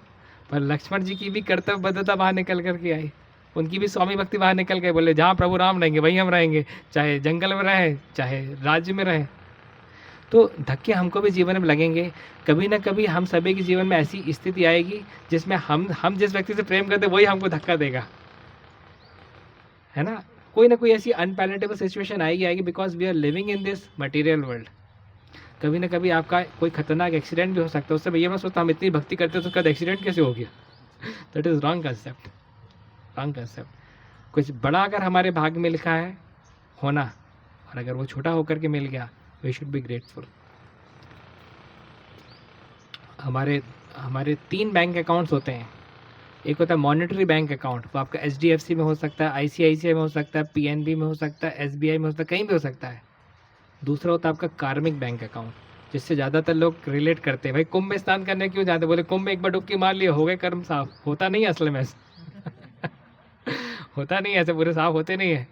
पर लक्ष्मण जी की भी कर्तव्यबद्धता बाहर निकल करके आई, उनकी भी स्वामी भक्ति बाहर निकल गए। बोले जहाँ प्रभु राम रहेंगे वहीं हम रहेंगे, चाहे जंगल में रहें चाहे राज्य में रहें। तो धक्के हमको भी जीवन में लगेंगे, कभी ना कभी हम सभी के जीवन में ऐसी स्थिति आएगी जिसमें हम जिस व्यक्ति से प्रेम करते वही हमको धक्का देगा, है ना। कोई ना कोई ऐसी अनपैलेटेबल सिचुएशन आएगी because we are living in this material world. कभी ना कभी आपका कोई खतरनाक एक्सीडेंट भी हो सकता है। उससे मैं ये मत सोचता हम इतनी भक्ति करते हैं तो उसका एक्सीडेंट कैसे हो गया। That is wrong concept, wrong concept. कुछ बड़ा अगर हमारे भाग्य में लिखा है होना, और अगर वो छोटा होकर के मिल गया, वी शुड बी ग्रेटफुल। हमारे 3 बैंक अकाउंट्स होते हैं। एक होता है मॉनेटरी बैंक अकाउंट, वो आपका HDFC में हो सकता है, ICICI में हो सकता है, PNB में हो सकता है, SBI में हो सकता है, कहीं भी हो सकता है। दूसरा होता है आपका कार्मिक बैंक अकाउंट, जिससे ज़्यादातर लोग रिलेट करते हैं। भाई कुंभ में स्नान करने क्यों जाते? बोले कुंभ में एक बार डुबकी मार लिया हो गए कर्म साफ। होता नहीं है असल में होता नहीं है ऐसे, पूरे साफ होते नहीं है।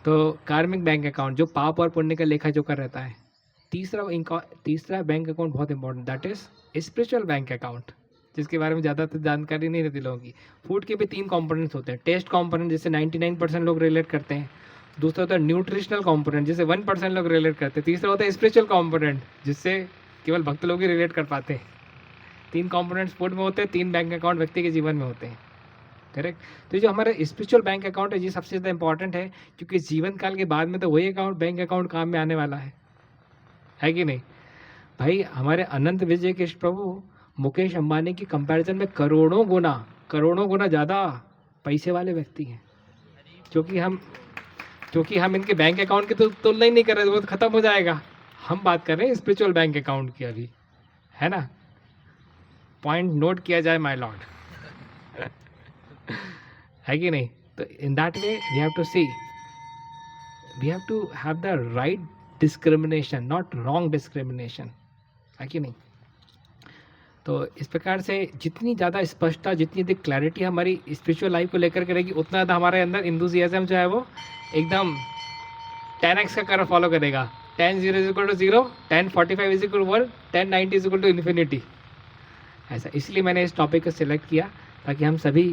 तो कार्मिक बैंक अकाउंट जो पाप और पुण्य का लेखा जोखा रहता है। तीसरा बैंक अकाउंट बहुत important, that is spiritual bank account, जिसके बारे में ज़्यादातर जानकारी नहीं रहती लोगों की। फूड के भी 3 कंपोनेंट्स होते हैं। टेस्ट कंपोनेंट जिससे 99% लोग रिलेट करते हैं, दूसरा होता है न्यूट्रिशनल कंपोनेंट जिससे 1% लोग रिलेट करते हैं, तीसरा होता है स्पिरिचुअल कंपोनेंट जिससे केवल भक्त लोग ही रिलेट कर पाते हैं। 3 कंपोनेंट्स फूड में होते हैं, 3 बैंक अकाउंट व्यक्ति के जीवन में होते हैं, करेक्ट। तो जो हमारा स्पिरिचुअल बैंक अकाउंट है ये सबसे ज़्यादा इंपॉर्टेंट है, क्योंकि जीवन काल के बाद में तो वही अकाउंट बैंक अकाउंट काम में आने वाला है कि नहीं। भाई हमारे अनंत विजय कृष्ण प्रभु मुकेश अंबानी की कंपैरिजन में करोड़ों गुना ज़्यादा पैसे वाले व्यक्ति हैं, क्योंकि हम इनके बैंक अकाउंट की तो तुलना ही नहीं कर रहे, वो तो खत्म हो जाएगा। हम बात कर रहे हैं स्पिरिचुअल बैंक अकाउंट की अभी, है ना। पॉइंट नोट किया जाए माय लॉर्ड है कि नहीं। तो in that way we have to see, we have to have the right discrimination, not wrong discrimination, है कि नहीं। तो इस प्रकार से जितनी ज़्यादा स्पष्टता, जितनी अधिक क्लैरिटी हमारी स्पिरिचुअल लाइफ को लेकर के रहेगी, उतना ज़्यादा हमारे अंदर इंथुसियाज्म जो है वो एकदम 10x का कर्व फॉलो करेगा। 10 0 = 0, 10 45 = 1, 10 90 = इन्फिनिटी। ऐसा इसलिए मैंने इस टॉपिक को सिलेक्ट किया ताकि हम सभी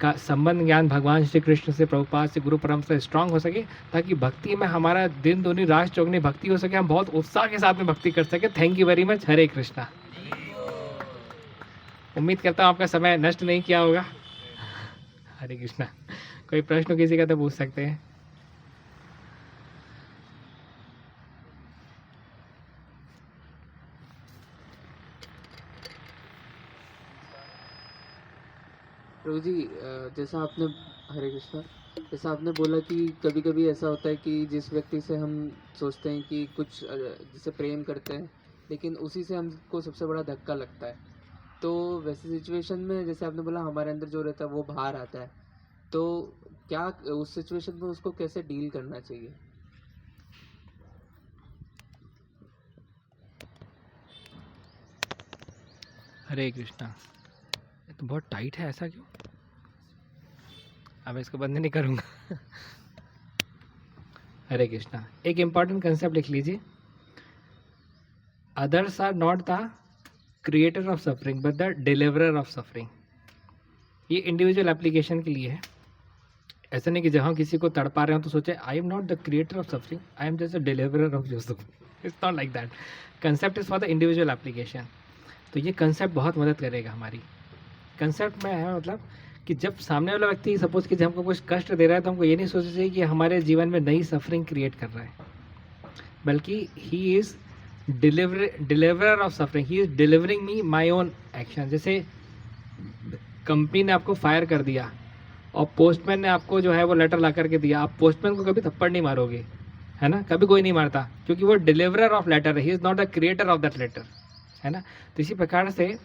का संबंध ज्ञान भगवान श्री कृष्ण से, प्रभुपाद से, गुरु परंपरा से स्ट्रांग हो सके, ताकि भक्ति में हमारा दिन दूनी रात चौगुनी भक्ति हो सके, हम बहुत उत्साह के साथ में भक्ति कर सके। Thank you very much. Hare Krishna. उम्मीद करता हूँ आपका समय नष्ट नहीं किया होगा। हरे कृष्णा। कोई प्रश्न किसी का तो पूछ सकते हैं। प्रभु जी, जैसा आपने, हरे कृष्णा, जैसा आपने बोला कि कभी कभी ऐसा होता है कि जिस व्यक्ति से हम सोचते हैं कि कुछ जिसे प्रेम करते हैं, लेकिन उसी से हमको सबसे बड़ा धक्का लगता है। तो वैसी सिचुएशन में जैसे आपने बोला हमारे अंदर जो रहता है वो बाहर आता है, तो क्या उस सिचुएशन में उसको कैसे डील करना चाहिए? हरे कृष्णा। ये तो बहुत टाइट है, ऐसा क्यों? अब इसको बंद नहीं करूँगा हरे कृष्णा। एक इम्पॉर्टेंट कंसेप्ट लिख लीजिए, others are not the creator of suffering but the deliverer of suffering. ये इंडिविजुअल एप्लीकेशन के लिए है। ऐसा नहीं कि जब हम किसी को तड़पा रहे हो तो सोचे I am not the creator of suffering, I am just the deliverer of your suffering. It's not like that. Concept is for the individual application. तो ये कंसेप्ट बहुत मदद करेगा हमारी। कंसेप्ट में है मतलब कि जब सामने वाला व्यक्ति सपोज कि जब हमको कुछ कष्ट दे रहा है तो हमको ये नहीं सोचना चाहिए कि हमारे जीवन में नई सफरिंग क्रिएट कर रहा है, बल्कि he is deliverer of suffering, he is delivering me my own action. जैसे कंपनी ने आपको फायर कर दिया और पोस्टमैन ने आपको जो है वो लेटर ला करके दिया, आप पोस्टमैन को कभी थप्पड़ नहीं मारोगे, है ना, कभी कोई नहीं मारता, क्योंकि वो डिलीवरर ऑफ लेटर है, he is not the creator of that letter, है ना। तो इसी प्रकार से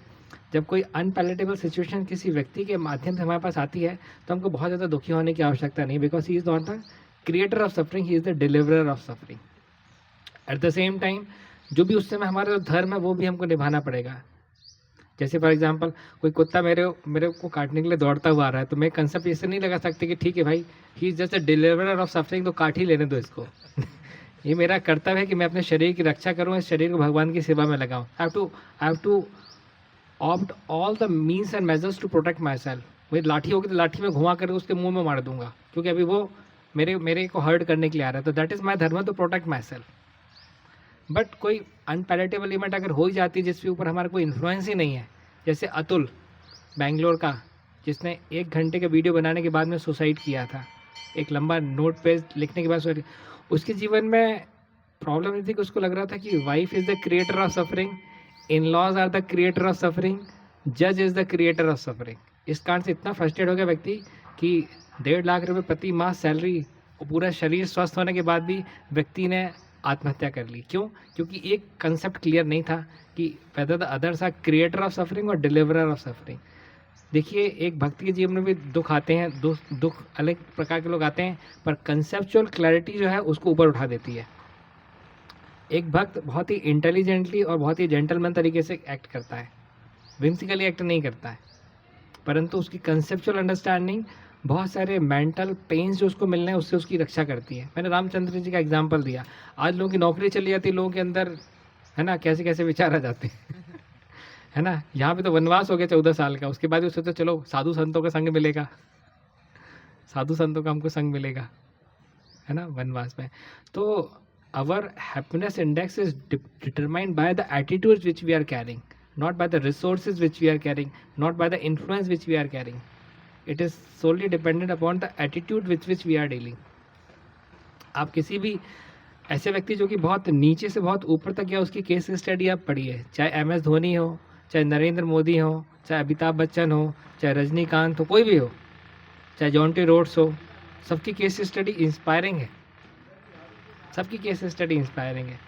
जब कोई अनपैलेटेबल सिचुएशन किसी व्यक्ति के माध्यम से हमारे पास आती है तो हमको बहुत ज़्यादा दुखी होने की आवश्यकता नहीं, because he is not the creator of suffering, he is the deliverer of suffering. At the same time जो भी उस समय हमारा जो धर्म है वो भी हमको निभाना पड़ेगा। जैसे फॉर एग्जांपल कोई कुत्ता मेरे को काटने के लिए दौड़ता हुआ आ रहा है, तो मैं कंसेप्ट इससे नहीं लगा सकते कि ठीक है भाई he is just a deliverer of suffering, तो काट ही लेने दो इसको। ये मेरा कर्तव्य है कि मैं अपने शरीर की रक्षा करूँ, इस शरीर को भगवान की सेवा में लगाऊँ। I have to opt all the means and measures to protect myself. वही लाठी होगी तो लाठी में घुमा कर उसके मुंह में मार दूंगा, क्योंकि अभी वो मेरे को हर्ट करने के लिए आ रहा है। तो that is my dharma to protect myself. But कोई अनपैलेटेबल इवेंट अगर हो ही जाती है जिसके ऊपर हमारा कोई इन्फ्लुएंस ही नहीं है, जैसे अतुल बैंगलोर का, जिसने 1 घंटे का वीडियो बनाने के बाद में सुसाइड किया था, एक लंबा नोट पेज लिखने के बाद सुसाइड। उसके जीवन में प्रॉब्लम ये थी कि उसको लग रहा था कि wife is the creator of suffering, in laws are the creator of suffering, जज is the creator of suffering. इस कारण से इतना फ्रस्ट्रेट हो गया व्यक्ति कि 1.5 लाख रुपए प्रति माह सैलरी और पूरा शरीर स्वस्थ होने के बाद भी व्यक्ति ने आत्महत्या कर ली। क्यों? क्योंकि एक कंसेप्ट क्लियर नहीं था कि whether the others are creator of suffering और डिलीवरर ऑफ सफरिंग। देखिए एक भक्त के जीवन में भी दुख आते हैं, दुख अलग प्रकार के लोग आते हैं, पर कंसेप्चुअल क्लैरिटी जो है उसको ऊपर उठा देती है। एक भक्त बहुत ही इंटेलिजेंटली और बहुत ही जेंटलमैन तरीके से एक्ट करता है, विम्सिकली एक्ट नहीं करता है, परंतु उसकी कंसेप्चुअल अंडरस्टैंडिंग बहुत सारे मेंटल पेन्स जो उसको मिलने हैं उससे उसकी रक्षा करती है। मैंने रामचंद्र जी का एग्जांपल दिया। आज लोगों की नौकरी चली जाती है, लोगों के अंदर है ना कैसे कैसे विचार आ जाते हैं है ना। यहाँ पे तो वनवास हो गया 14 साल का, उसके बाद भी सोचा चलो साधु संतों का संग मिलेगा, साधु संतों का हमको संग मिलेगा, है ना, वनवास में। तो our happiness index is determined by the attitudes which we are carrying, not by the resources which we are carrying, not by the influence which we are carrying. It is solely dependent upon the attitude with which we are dealing. आप किसी भी ऐसे व्यक्ति जो कि बहुत नीचे से बहुत ऊपर तक गया उसकी केस स्टडी आप पढ़िए, चाहे MS धोनी हो, चाहे नरेंद्र मोदी हो, चाहे अमिताभ बच्चन हो, चाहे रजनीकांत हो, कोई भी हो, चाहे जॉन्टी रोड्स हो, सबकी केस स्टडी इंस्पायरिंग है, सबकी केस स्टडी इंस्पायरिंग है।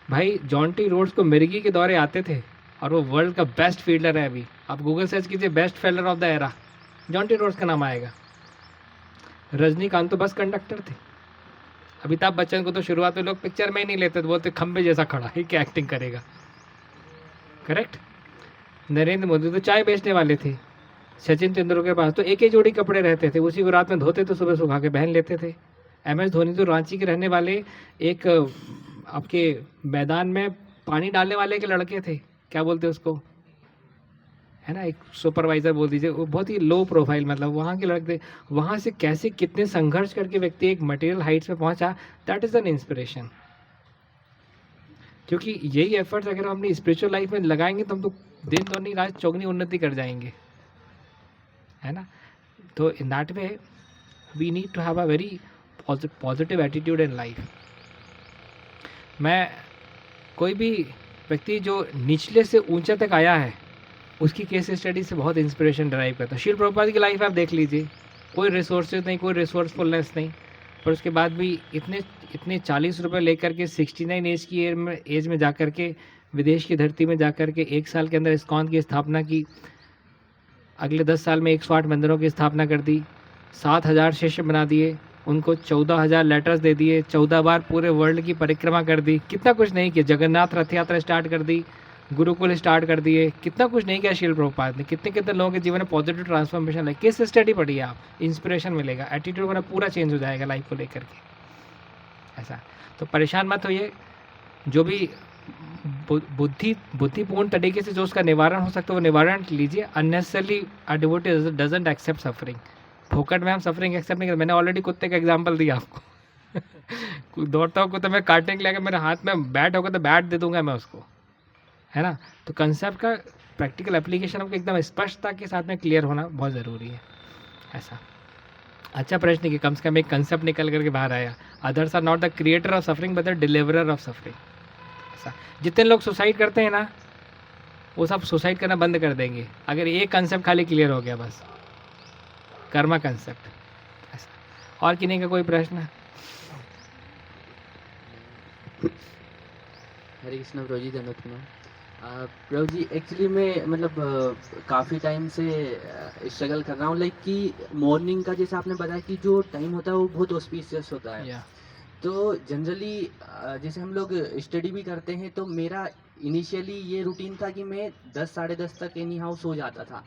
भाई जॉन्टी रोड्स को मिर्गी के दौरे आते थे और वो वर्ल्ड का बेस्ट फील्डर है। अभी आप गूगल सर्च कीजिए best fielder of the era, Jonty Rhodes का नाम आएगा। रजनीकांत तो बस कंडक्टर थे। अमिताभ बच्चन को तो शुरुआत में लोग पिक्चर में ही नहीं लेते थे, बोलते खंबे जैसा खड़ा है, क्या एक्टिंग करेगा, करेक्ट। नरेंद्र मोदी तो चाय बेचने वाले थे। सचिन तेंदुलकर के पास तो एक ही जोड़ी कपड़े रहते थे, उसी को रात में धोते थे, सुबह सुबह के पहन लेते थे। MS धोनी तो रांची के रहने वाले एक आपके मैदान में पानी डालने वाले के लड़के थे, क्या बोलते उसको, है ना, एक सुपरवाइज़र बोल दीजिए, वो बहुत ही लो प्रोफाइल, मतलब वहाँ के लड़के थे। वहाँ से कैसे कितने संघर्ष करके व्यक्ति एक मटेरियल हाइट्स पे पहुँचा, दैट इज़ एन इंस्पिरेशन। क्योंकि यही एफर्ट्स अगर हम अपनी स्पिरिचुअल लाइफ में लगाएंगे तो हम तो दिन दोनी रात चौगनी उन्नति कर जाएंगे, है ना। तो in that way we need to have a very positive attitude in life. मैं कोई भी व्यक्ति जो निचले से ऊंचे तक आया है उसकी केस स्टडी से बहुत इंस्पिरेशन ड्राइव करता है। श्रील प्रभुपाद की लाइफ आप देख लीजिए, कोई रिसोर्सेज नहीं, कोई रिसोर्सफुलनेस नहीं, पर उसके बाद भी इतने 40 रुपये लेकर के 69 एज की एज में जा कर के विदेश की धरती में जा कर के 1 साल के अंदर इस्कॉन की स्थापना की। अगले 10 साल में 108 मंदिरों की स्थापना कर दी, 7000 शिष्य बना दिए, उनको 14,000 लेटर्स दे दिए, 14 बार पूरे वर्ल्ड की परिक्रमा कर दी, कितना कुछ नहीं किया। जगन्नाथ रथ यात्रा स्टार्ट कर दी, गुरुकुल स्टार्ट कर दिए, कितना कुछ नहीं किया श्रील प्रभुपाद ने। कितने कितने लोगों के जीवन में पॉजिटिव ट्रांसफॉर्मेशन है। केस स्टडी पढ़िए आप, इंस्पिरेशन मिलेगा, एटीट्यूड मेरा पूरा चेंज हो जाएगा लाइफ को लेकर के, ऐसा। तो परेशान मत होइए, जो भी बुद्धिपूर्ण तरीके से जो उसका निवारण हो सकता है वो निवारण लीजिए। Unnecessarily a devotee doesn't accept suffering. फोकट में हम सफरिंग एक्सेप्ट नहीं करते। मैंने ऑलरेडी कुत्ते का एग्जांपल दिया आपको दौड़ता हूँ कुत्ता, मैं काटने के लिए मेरे हाथ में बैट होगा तो बैट दे दूंगा मैं उसको, है ना। तो कंसेप्ट का प्रैक्टिकल एप्लीकेशन हमको एकदम स्पष्टता के साथ में क्लियर होना बहुत ज़रूरी है। ऐसा अच्छा प्रश्न है कि कम से कम एक कंसेप्ट निकल करके बाहर आया। Others are not the creator of suffering but the deliverer of suffering. ऐसा जितने लोग सुसाइड करते हैं ना वो सब सुसाइड करना बंद कर देंगे अगर ये कंसेप्ट खाली क्लियर हो गया बस, कर्मा कंसेप्ट। ऐसा और किन्हीं का कोई प्रश्न? हरे कृष्ण प्रभु जी, धन्यवाद प्रभु जी। एक्चुअली मैं मतलब काफ़ी टाइम से स्ट्रगल कर रहा हूँ, लाइक कि मॉर्निंग का जैसे आपने बताया कि जो टाइम होता है वो बहुत ऑस्पिशियस होता है। या तो जनरली जैसे हम लोग स्टडी भी करते हैं तो मेरा इनिशियली ये रूटीन था कि मैं 10 साढ़े 10 तक एनी हाउ सो जाता था।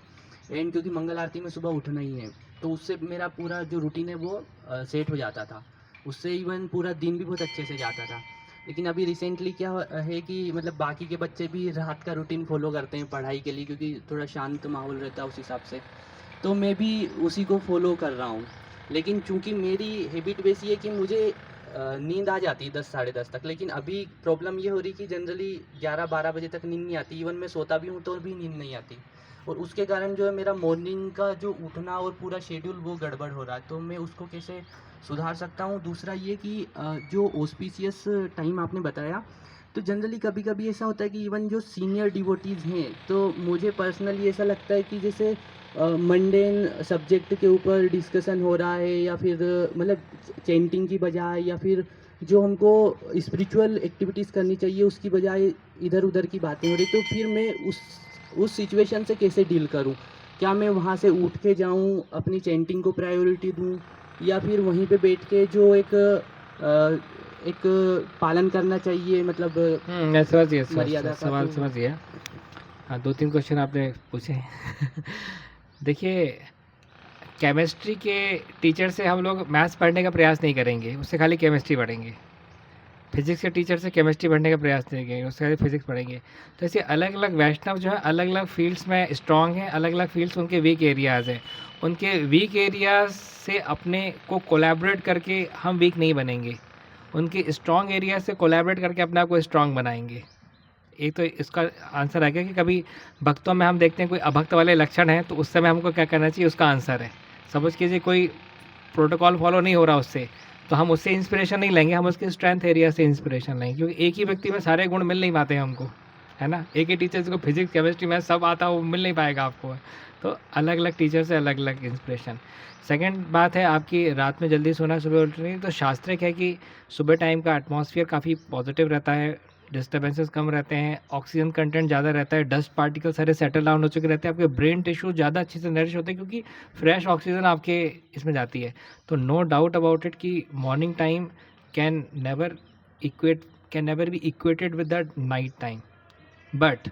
एंड क्योंकि मंगल आरती में सुबह उठना ही है तो उससे मेरा पूरा जो रूटीन है वो सेट हो जाता था। उससे इवन पूरा दिन भी बहुत अच्छे से जाता था। लेकिन अभी रिसेंटली क्या है कि मतलब बाकी के बच्चे भी रात का रूटीन फॉलो करते हैं पढ़ाई के लिए, क्योंकि थोड़ा शांत माहौल रहता है उस हिसाब से। तो मैं भी उसी को फॉलो कर रहा हूँ। लेकिन चूंकि मेरी हैबिट वैसी है कि मुझे नींद आ जाती है 10 साढ़े 10 तक। लेकिन अभी प्रॉब्लम ये हो रही कि जनरली 11-12 बजे तक नींद नहीं आती। इवन मैं सोता भी हूँ तो भी नींद नहीं आती। और उसके कारण जो है मेरा मॉर्निंग का जो उठना और पूरा शेड्यूल वो गड़बड़ हो रहा है। तो मैं उसको कैसे सुधार सकता हूँ? दूसरा ये कि जो ऑस्पिशियस टाइम आपने बताया, तो जनरली कभी कभी ऐसा होता है कि इवन जो सीनियर डिवोटीज़ हैं, तो मुझे पर्सनली ऐसा लगता है कि जैसे मंडेन सब्जेक्ट के ऊपर डिस्कशन हो रहा है या फिर मतलब चैंटिंग की बजाय या फिर जो हमको स्पिरिचुअल एक्टिविटीज़ करनी चाहिए उसकी बजाय इधर उधर की बातें हो रही। तो फिर मैं उस सिचुएशन से कैसे डील करूं? क्या मैं वहां से उठ के जाऊं, अपनी चैंटिंग को प्रायोरिटी दूं, या फिर वहीं पे बैठ के जो एक पालन करना चाहिए, मतलब मैं समझ गया मर्यादा का? सवाल तो समझ गया। हाँ 2-3 क्वेश्चन आपने पूछे देखिए केमिस्ट्री के टीचर से हम लोग मैथ्स पढ़ने का प्रयास नहीं करेंगे, उससे खाली केमिस्ट्री पढ़ेंगे। फिजिक्स के टीचर से केमिस्ट्री पढ़ने का प्रयास नहीं करेंगे, उससे खाली फिजिक्स पढ़ेंगे। तो ऐसे अलग अलग वैष्णव जो है अलग अलग फील्ड्स में स्ट्रांग हैं, अलग अलग फील्ड्स उनके वीक एरियाज़ हैं। उनके वीक एरियाज से अपने को कोलैबोरेट करके हम वीक नहीं बनेंगे, उनके स्ट्रांग एरिया से कोलैबोरेट करके अपने आप को स्ट्रांग बनाएंगे। एक तो इसका आंसर आ गया कि कभी भक्तों में हम देखते हैं कोई अभक्त वाले लक्षण हैं तो उस समय हमको क्या करना चाहिए, उसका आंसर है। सपोज कीजिए कोई प्रोटोकॉल फॉलो नहीं हो रहा उससे, तो हम उससे इंस्पिरेशन नहीं लेंगे, हम उसके स्ट्रेंथ एरिया से इंस्पिरेशन लेंगे, क्योंकि एक ही व्यक्ति में सारे गुण मिल नहीं पाते हैं हमको, है ना। एक ही टीचर को फिजिक्स केमिस्ट्री मैथ सब आता हो मिल नहीं पाएगा आपको। तो अलग अलग टीचर से अलग अलग इंस्पिरेशन। सेकेंड बात है आपकी रात में जल्दी सोना सुबह उठने, तो शास्त्रिक है कि सुबह टाइम का एटमॉस्फेयर काफ़ी पॉजिटिव रहता है, डिस्टर्बेंसेस कम रहते हैं, ऑक्सीजन कंटेंट ज़्यादा रहता है, डस्ट पार्टिकल सारे सेटल डाउन हो चुके रहते हैं, आपके ब्रेन टिश्यू ज़्यादा अच्छे से नरिश होते हैं क्योंकि फ्रेश ऑक्सीजन आपके इसमें जाती है। तो नो डाउट अबाउट इट कि morning time can never be equated with the night time. But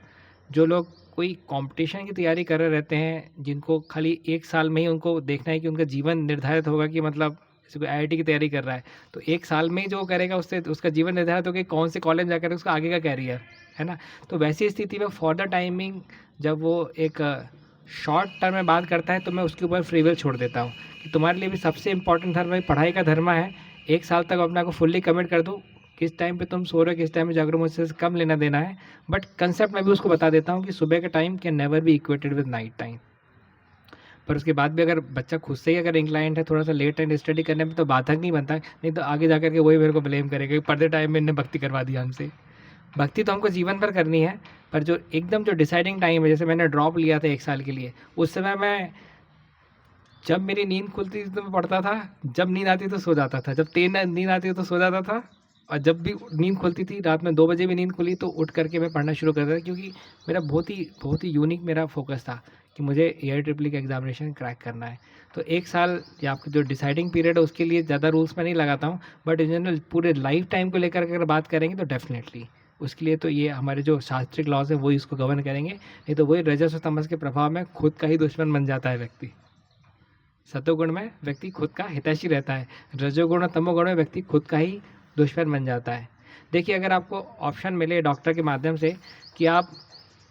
जो लोग कोई कंपटीशन की तैयारी कर रहे रहते हैं, जिनको खाली 1 साल में ही उनको देखना है कि उनका जीवन निर्धारित होगा, कि मतलब जैसे कोई IIT की तैयारी कर रहा है तो 1 साल में ही जो करेगा उससे उसका जीवन निर्धारित होगा कि कौन से कॉलेज जाकर उसका आगे का कैरियर, है ना। तो वैसी स्थिति में फॉर द टाइमिंग जब वो एक शॉर्ट टर्म में बात करता है तो मैं उसके ऊपर फ्री विल छोड़ देता हूँ कि तुम्हारे लिए भी सबसे इंपॉर्टेंट धर्म है, पढ़ाई का धर्म है। 1 साल तक अपने को फुल्ली कमिट कर दो, किस टाइम पे तुम सो रहे हो किस टाइम पे जाग रहे हो मुझसे कम लेना देना है। बट कंसेप्ट मैं भी उसको बता देता हूँ कि सुबह का time can never be equated with night time. पर उसके बाद भी अगर बच्चा खुद से ही अगर इंक्लाइंट है थोड़ा सा लेट नाइट स्टडी करने में तो बाधक नहीं बनता, नहीं तो आगे जाकर के वही मेरे को ब्लेम करेगा कि पढ़ते टाइम में इन्हें भक्ति करवा दिया हमसे। भक्ति तो हमको जीवन भर करनी है, पर जो एकदम जो डिसाइडिंग टाइम है, जैसे मैंने ड्रॉप लिया था 1 साल के लिए, उस समय मैं जब मेरी नींद खुलती थी तो मैं पढ़ता था, जब नींद आती तो सो जाता था, जब तेज नींद आती तो सो जाता था, और जब भी नींद खुलती थी रात में 2 बजे भी नींद खुली तो उठ करके मैं पढ़ना शुरू करता था, क्योंकि मेरा बहुत ही यूनिक मेरा फोकस था कि मुझे AIEEE का एग्जामिनेशन क्रैक करना है। तो 1 साल या आपका जो डिसाइडिंग पीरियड है उसके लिए ज़्यादा रूल्स मैं नहीं लगाता हूँ, बट इन जनरल पूरे लाइफ टाइम को लेकर अगर बात करेंगे तो डेफिनेटली उसके लिए तो ये हमारे जो शास्त्रिक लॉज हैं वही इसको गवर्न करेंगे, नहीं तो वही रजस और तमस के प्रभाव में खुद का ही दुश्मन बन जाता है व्यक्ति। सतोगुण में व्यक्ति खुद का हितैषी रहता है, रजोगुण और तमोगुण में व्यक्ति खुद का ही दुश्मन बन जाता है। देखिए, अगर आपको ऑप्शन मिले डॉक्टर के माध्यम से कि आप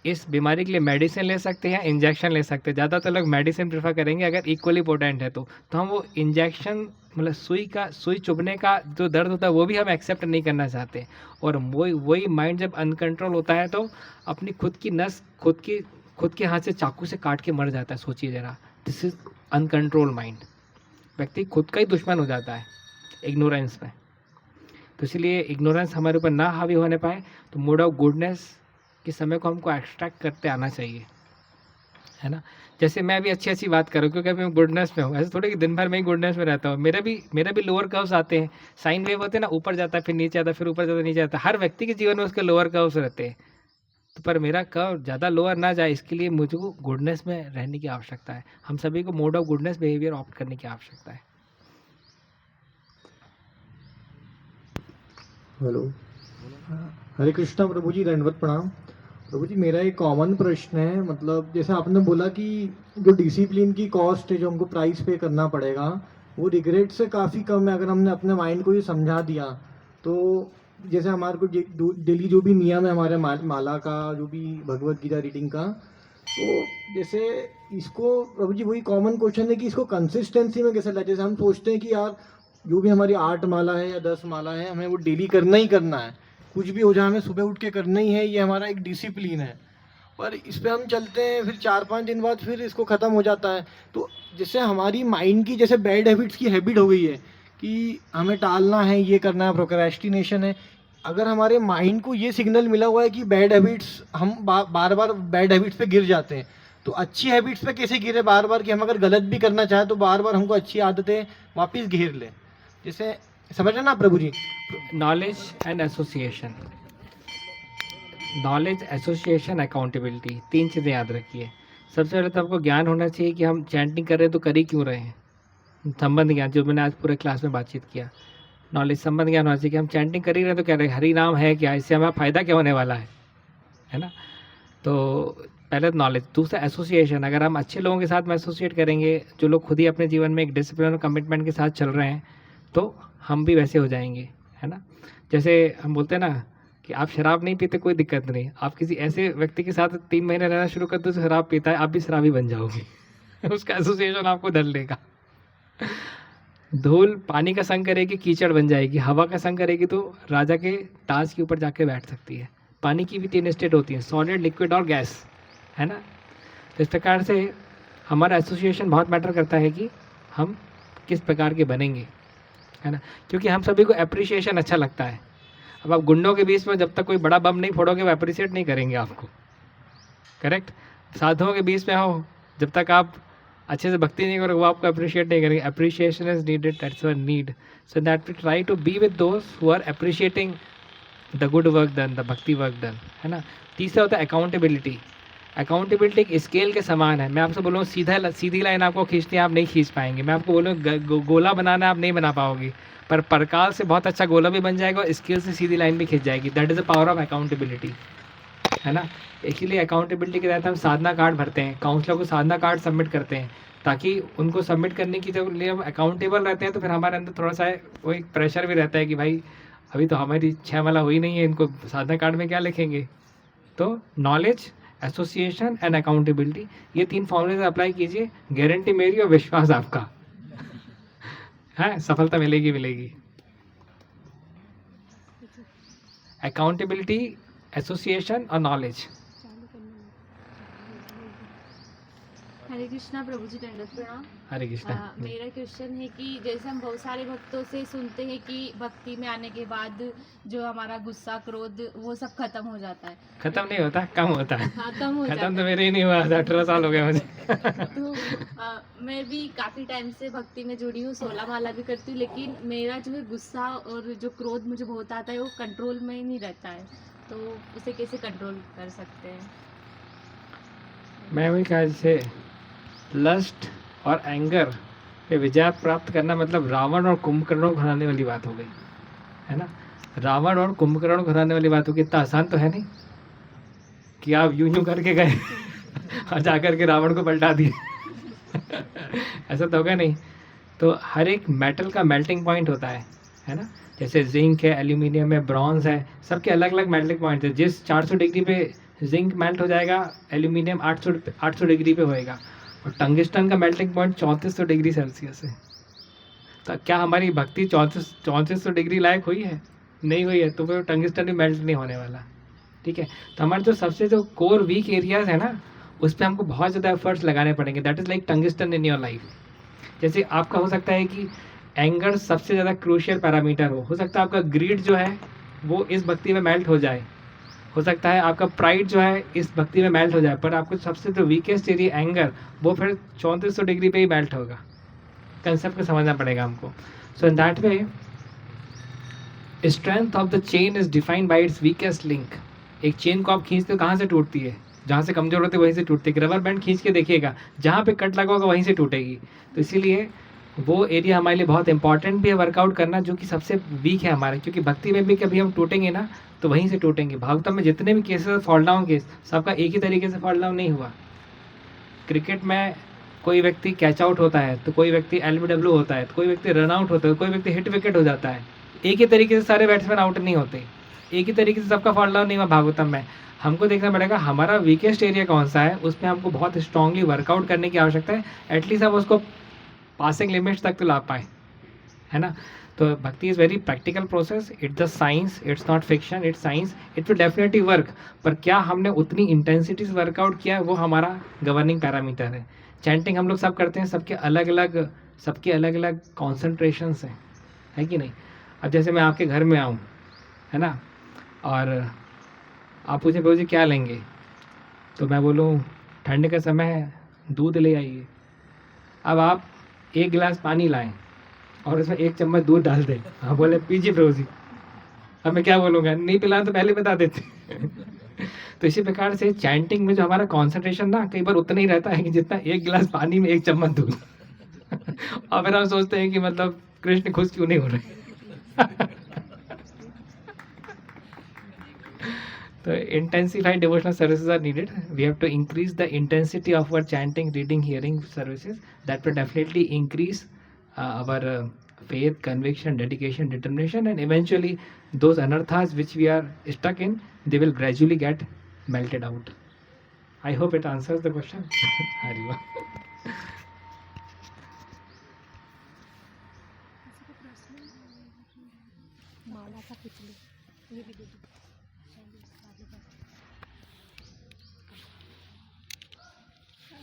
इस बीमारी के लिए मेडिसिन ले सकते हैं, इंजेक्शन ले सकते हैं, ज़्यादातर लोग मेडिसिन प्रेफर करेंगे अगर इक्वली पोटेंट है तो हम वो इंजेक्शन मतलब सुई चुभने का जो दर्द होता है वो भी हम एक्सेप्ट नहीं करना चाहते। और वही माइंड जब अनकंट्रोल होता है तो अपनी खुद की नस खुद के हाथ से चाकू से काट के मर जाता है। सोचिए ज़रा, दिस इज़ अनकंट्रोल माइंड। व्यक्ति खुद का ही दुश्मन हो जाता है इग्नोरेंस में। तो इसलिए इग्नोरेंस हमारे ऊपर ना हावी होने पाए तो मोड ऑफ गुडनेस के समय को हमको एक्सट्रैक्ट करते आना चाहिए, है ना। जैसे मैं भी अच्छी बात करूँ क्योंकि अभी मैं गुडनेस में हूँ, ऐसे थोड़े कि दिन भर मैं ही गुडनेस में रहता हूँ। मेरा भी लोअर कर्व्स आते हैं, साइन वेव होते हैं ना, ऊपर जाता है फिर नीचे आता है, फिर ऊपर जाता है नीचे आता है। हर व्यक्ति के जीवन में उसके लोअर कर्व्स रहते हैं, तो पर मेरा कर्व ज़्यादा लोअर ना जाए इसके लिए मुझको गुडनेस में रहने की आवश्यकता है। हम सभी को mode of goodness behaviour opt करने की आवश्यकता है। हेलो, हरे कृष्णा प्रभु जी, दंडवत प्रणाम। प्रभु जी, मेरा एक कॉमन प्रश्न है, मतलब जैसे आपने बोला कि जो डिसिप्लिन की कॉस्ट है, जो हमको प्राइस पे करना पड़ेगा, वो रिग्रेट से काफ़ी कम है अगर हमने अपने माइंड को ये समझा दिया। तो जैसे हमारे को डेली जो भी नियम है हमारे माला का, जो भी भगवत गीता रीडिंग का, तो जैसे इसको प्रभु जी वही कॉमन क्वेश्चन है कि इसको कंसिस्टेंसी में कैसे लाए। जैसे हम सोचते हैं कि यार जो भी हमारी 8 माला है या 10 माला है, हमें वो डेली करना ही करना है, कुछ भी हो जाए हमें सुबह उठ के करना ही है, ये हमारा एक डिसिप्लिन है। पर इस पे हम चलते हैं, फिर 4-5 दिन बाद फिर इसको ख़त्म हो जाता है। तो जैसे हमारी माइंड की जैसे बैड हैबिट्स की हैबिट हो गई है कि हमें टालना है, ये करना है, प्रोक्रेस्टिनेशन है। अगर हमारे माइंड को ये सिग्नल मिला हुआ है कि बैड हैबिट्स, हम बार बार बैड हैबिट्स पे गिर जाते हैं, तो अच्छी हैबिट्स पे कैसे गिरे बार बार, कि हम अगर गलत भी करना चाहें तो बार बार हमको अच्छी आदतें वापस घेर लें। जैसे समझ रहे ना प्रभु जी? Knowledge and association, knowledge, association, accountability, 3 चीज़ें याद रखिए। सबसे पहले तो आपको ज्ञान होना चाहिए कि हम चैंटिंग कर रहे हैं तो कर ही क्यों रहे हैं। संबंध ज्ञान, जो मैंने आज पूरे क्लास में बातचीत किया, नॉलेज, संबंध ज्ञान होना चाहिए कि हम चैंटिंग कर ही रहे हैं तो कह रहे हैं हरि नाम है क्या, इससे हमें फ़ायदा क्या होने वाला है ना। तो पहले नॉलेज। दूसरा एसोसिएशन, अगर हम अच्छे लोगों के साथ में एसोसिएट करेंगे, जो लोग खुद ही अपने जीवन में एक डिसिप्लिन और कमिटमेंट के साथ चल रहे हैं, तो हम भी वैसे हो जाएंगे, है ना। जैसे हम बोलते हैं ना कि आप शराब नहीं पीते कोई दिक्कत नहीं, आप किसी ऐसे व्यक्ति के साथ 3 महीने रहना शुरू कर दो जो शराब पीता है, आप भी शराबी बन जाओगे उसका एसोसिएशन आपको धर लेगा। धूल पानी का संग करेगी, कीचड़ बन जाएगी। हवा का संग करेगी तो राजा के ताज के ऊपर जाके बैठ सकती है। पानी की भी 3 स्टेट होती हैं, सॉलिड, लिक्विड और गैस, है ना। तो इस प्रकार से हमारा एसोसिएशन बहुत मैटर करता है कि हम किस प्रकार के बनेंगे, है ना। क्योंकि हम सभी को अप्रिसिएशन अच्छा लगता है। अब आप गुंडों के बीच में जब तक कोई बड़ा बम नहीं फोड़ोगे वो अप्रिशिएट नहीं करेंगे आपको, करेक्ट। साधुओं के बीच में हो, जब तक आप अच्छे से भक्ति नहीं करोगे वो आपको अप्रिशिएट नहीं करेंगे। Appreciation is needed, that's our need, so that we try to be with dost who are appreciating the good work done, the bhakti work done, है ना। तीसरा होता है अकाउंटेबिलिटी। अकाउंटेबिलिटी एक स्केल के समान है। मैं आपसे बोलूँ सीधी लाइन आपको खींचनी है, आप नहीं खींच पाएंगे। मैं आपको बोलूँ गोला बनाना, आप नहीं बना पाओगे, पर परकाल से बहुत अच्छा गोला भी बन जाएगा और स्केल से सीधी लाइन भी खींच जाएगी। That is the power of accountability, है ना। इसीलिए अकाउंटेबिलिटी के तहत हम साधना कार्ड भरते हैं, काउंसलर को साधना कार्ड सबमिट करते हैं, ताकि उनको सबमिट करने की जब लिए हम अकाउंटेबल रहते हैं तो फिर हमारे अंदर थोड़ा सा वो एक प्रेशर भी रहता है कि भाई अभी तो हमारी 6 माला हुई नहीं है, इनको साधना कार्ड में क्या लिखेंगे। तो नॉलेज, एसोसिएशन एंड अकाउंटेबिलिटी, ये 3 फॉर्मूले से अप्लाई कीजिए, गारंटी मेरी और विश्वास आपका है, सफलता मिलेगी मिलेगी। अकाउंटेबिलिटी, एसोसिएशन और नॉलेज। हरे कृष्णा प्रभु जी, दंडवत प्रणाम। हरे कृष्णा। मेरा क्वेश्चन है कि जैसे हम बहुत सारे भक्तों से सुनते हैं कि भक्ति में आने के बाद जो हमारा गुस्सा, क्रोध, वो सब खत्म हो जाता है। खत्म नहीं होता, कम होता है। हाँ, कम हो जाता खत्म तो मेरे ही नहीं हुआ, 18 साल हो गए मुझे। तो मैं भी काफ़ी टाइम से भक्ति में जुड़ी हूँ, 16 माला भी करती हूँ, लेकिन मेरा जो है गुस्सा और जो क्रोध मुझे बहुत आता है वो कंट्रोल में ही नहीं रहता है। तो उसे कैसे कंट्रोल कर सकते हैं? मैं वही कहा, जैसे लस्ट और एंगर पे विजय प्राप्त करना मतलब रावण और कुंभकर्ण को हराने वाली बात हो गई, है ना। रावण और कुंभकर्ण को हराने वाली बात हो गई, इतना आसान तो है नहीं कि आप यूं करके गए और जाकर के रावण को पलटा दिए ऐसा तो होगा नहीं। तो हर एक मेटल का मेल्टिंग पॉइंट होता है ना। जैसे जिंक है, एल्यूमिनियम है, ब्रॉन्ज है, सबके अलग अलग मेल्टिंग पॉइंट है। जिस 400 डिग्री पे जिंक मेल्ट हो जाएगा, एल्यूमिनियम 800 डिग्री पे होएगा, और टंगिस्टन का मेल्टिंग पॉइंट 3400 डिग्री सेल्सियस है। तो क्या हमारी भक्ति 3400 डिग्री लायक हुई है? नहीं हुई है, तो फिर टंगिस्टन भी मेल्ट नहीं होने वाला। ठीक है, तो हमारे जो सबसे जो कोर वीक एरियाज है ना, उस पर हमको बहुत ज़्यादा एफर्ट्स लगाने पड़ेंगे। That is like tungsten in your life. जैसे आपका हो सकता है कि एंगर सबसे ज़्यादा क्रूशियल पैरामीटर हो सकता है आपका ग्रीड जो है वो इस भक्ति में मेल्ट हो जाए, हो सकता है आपका प्राइड जो है इस भक्ति में मेल्ट हो जाए, पर आपको सबसे जो वीकेस्ट एरिया एंगर, वो फिर 3400 डिग्री पे ही मेल्ट होगा। कंसेप्ट को समझना पड़ेगा हमको। So in that way strength of the chain is defined by its weakest link. एक चेन को आप खींचते हो, कहाँ से टूटती है? जहाँ से कमजोर होती है वहीं से टूटती है। रबर बैंड खींच के देखिएगा, जहाँ पे कट लगा होगा वहीं से टूटेगी। तो इसीलिए वो एरिया हमारे लिए बहुत इंपॉर्टेंट भी है वर्कआउट करना, जो कि सबसे वीक है हमारे। क्योंकि भक्ति में भी कभी हम टूटेंगे ना, तो वहीं से टूटेंगे। भागवतम में जितने भी केसेस फॉल डाउन केस, सबका एक ही तरीके से फॉल डाउन नहीं हुआ। क्रिकेट में कोई व्यक्ति कैच आउट होता है, तो कोई व्यक्ति LBW होता है, तो कोई व्यक्ति रन आउट होता है, कोई व्यक्ति हिट विकेट हो जाता है। एक ही तरीके से सारे बैट्समैन आउट नहीं होते, एक ही तरीके से सबका फॉल डाउन नहीं हुआ भागवतम में। हमको देखना पड़ेगा हमारा वीकेस्ट एरिया कौन सा है, उस पर हमको बहुत स्ट्रांगली वर्कआउट करने की आवश्यकता है। एटलीस्ट हम उसको पासिंग लिमिट्स तक तो ला पाए, है ना। तो भक्ति is very practical process, it's the science, it's not fiction, it's science. It will definitely work, पर क्या हमने उतनी इंटेंसिटी से वर्कआउट किया है, वो हमारा गवर्निंग पैरामीटर है। चैंटिंग हम लोग सब करते हैं, सबके अलग अलग कॉन्सेंट्रेशंस हैं, है कि नहीं। अब जैसे मैं आपके घर में आऊँ, है ना, और आप पूछें प्रभु जी क्या लेंगे, तो मैं बोलूँ ठंड का समय है, दूध ले आइए। अब आप एक गिलास पानी लाएं और उसमें 1 चम्मच दूध डाल दें, हाँ बोले पीजिए प्रभु जी। अब मैं क्या बोलूँगा, नहीं पिला तो पहले बता देते। तो इसी प्रकार से चैंटिंग में जो हमारा कॉन्सेंट्रेशन ना कई बार उतना ही रहता है कि जितना 1 गिलास पानी में 1 चम्मच दूध। और फिर हम सोचते हैं कि मतलब कृष्ण खुश क्यों नहीं हो रहे। So intensified devotional services are needed. We have to increase the intensity of our chanting, reading, hearing services. That will definitely increase our faith, conviction, dedication, determination, and eventually those anarthas which we are stuck in, they will gradually get melted out. I hope it answers the question. Hariva.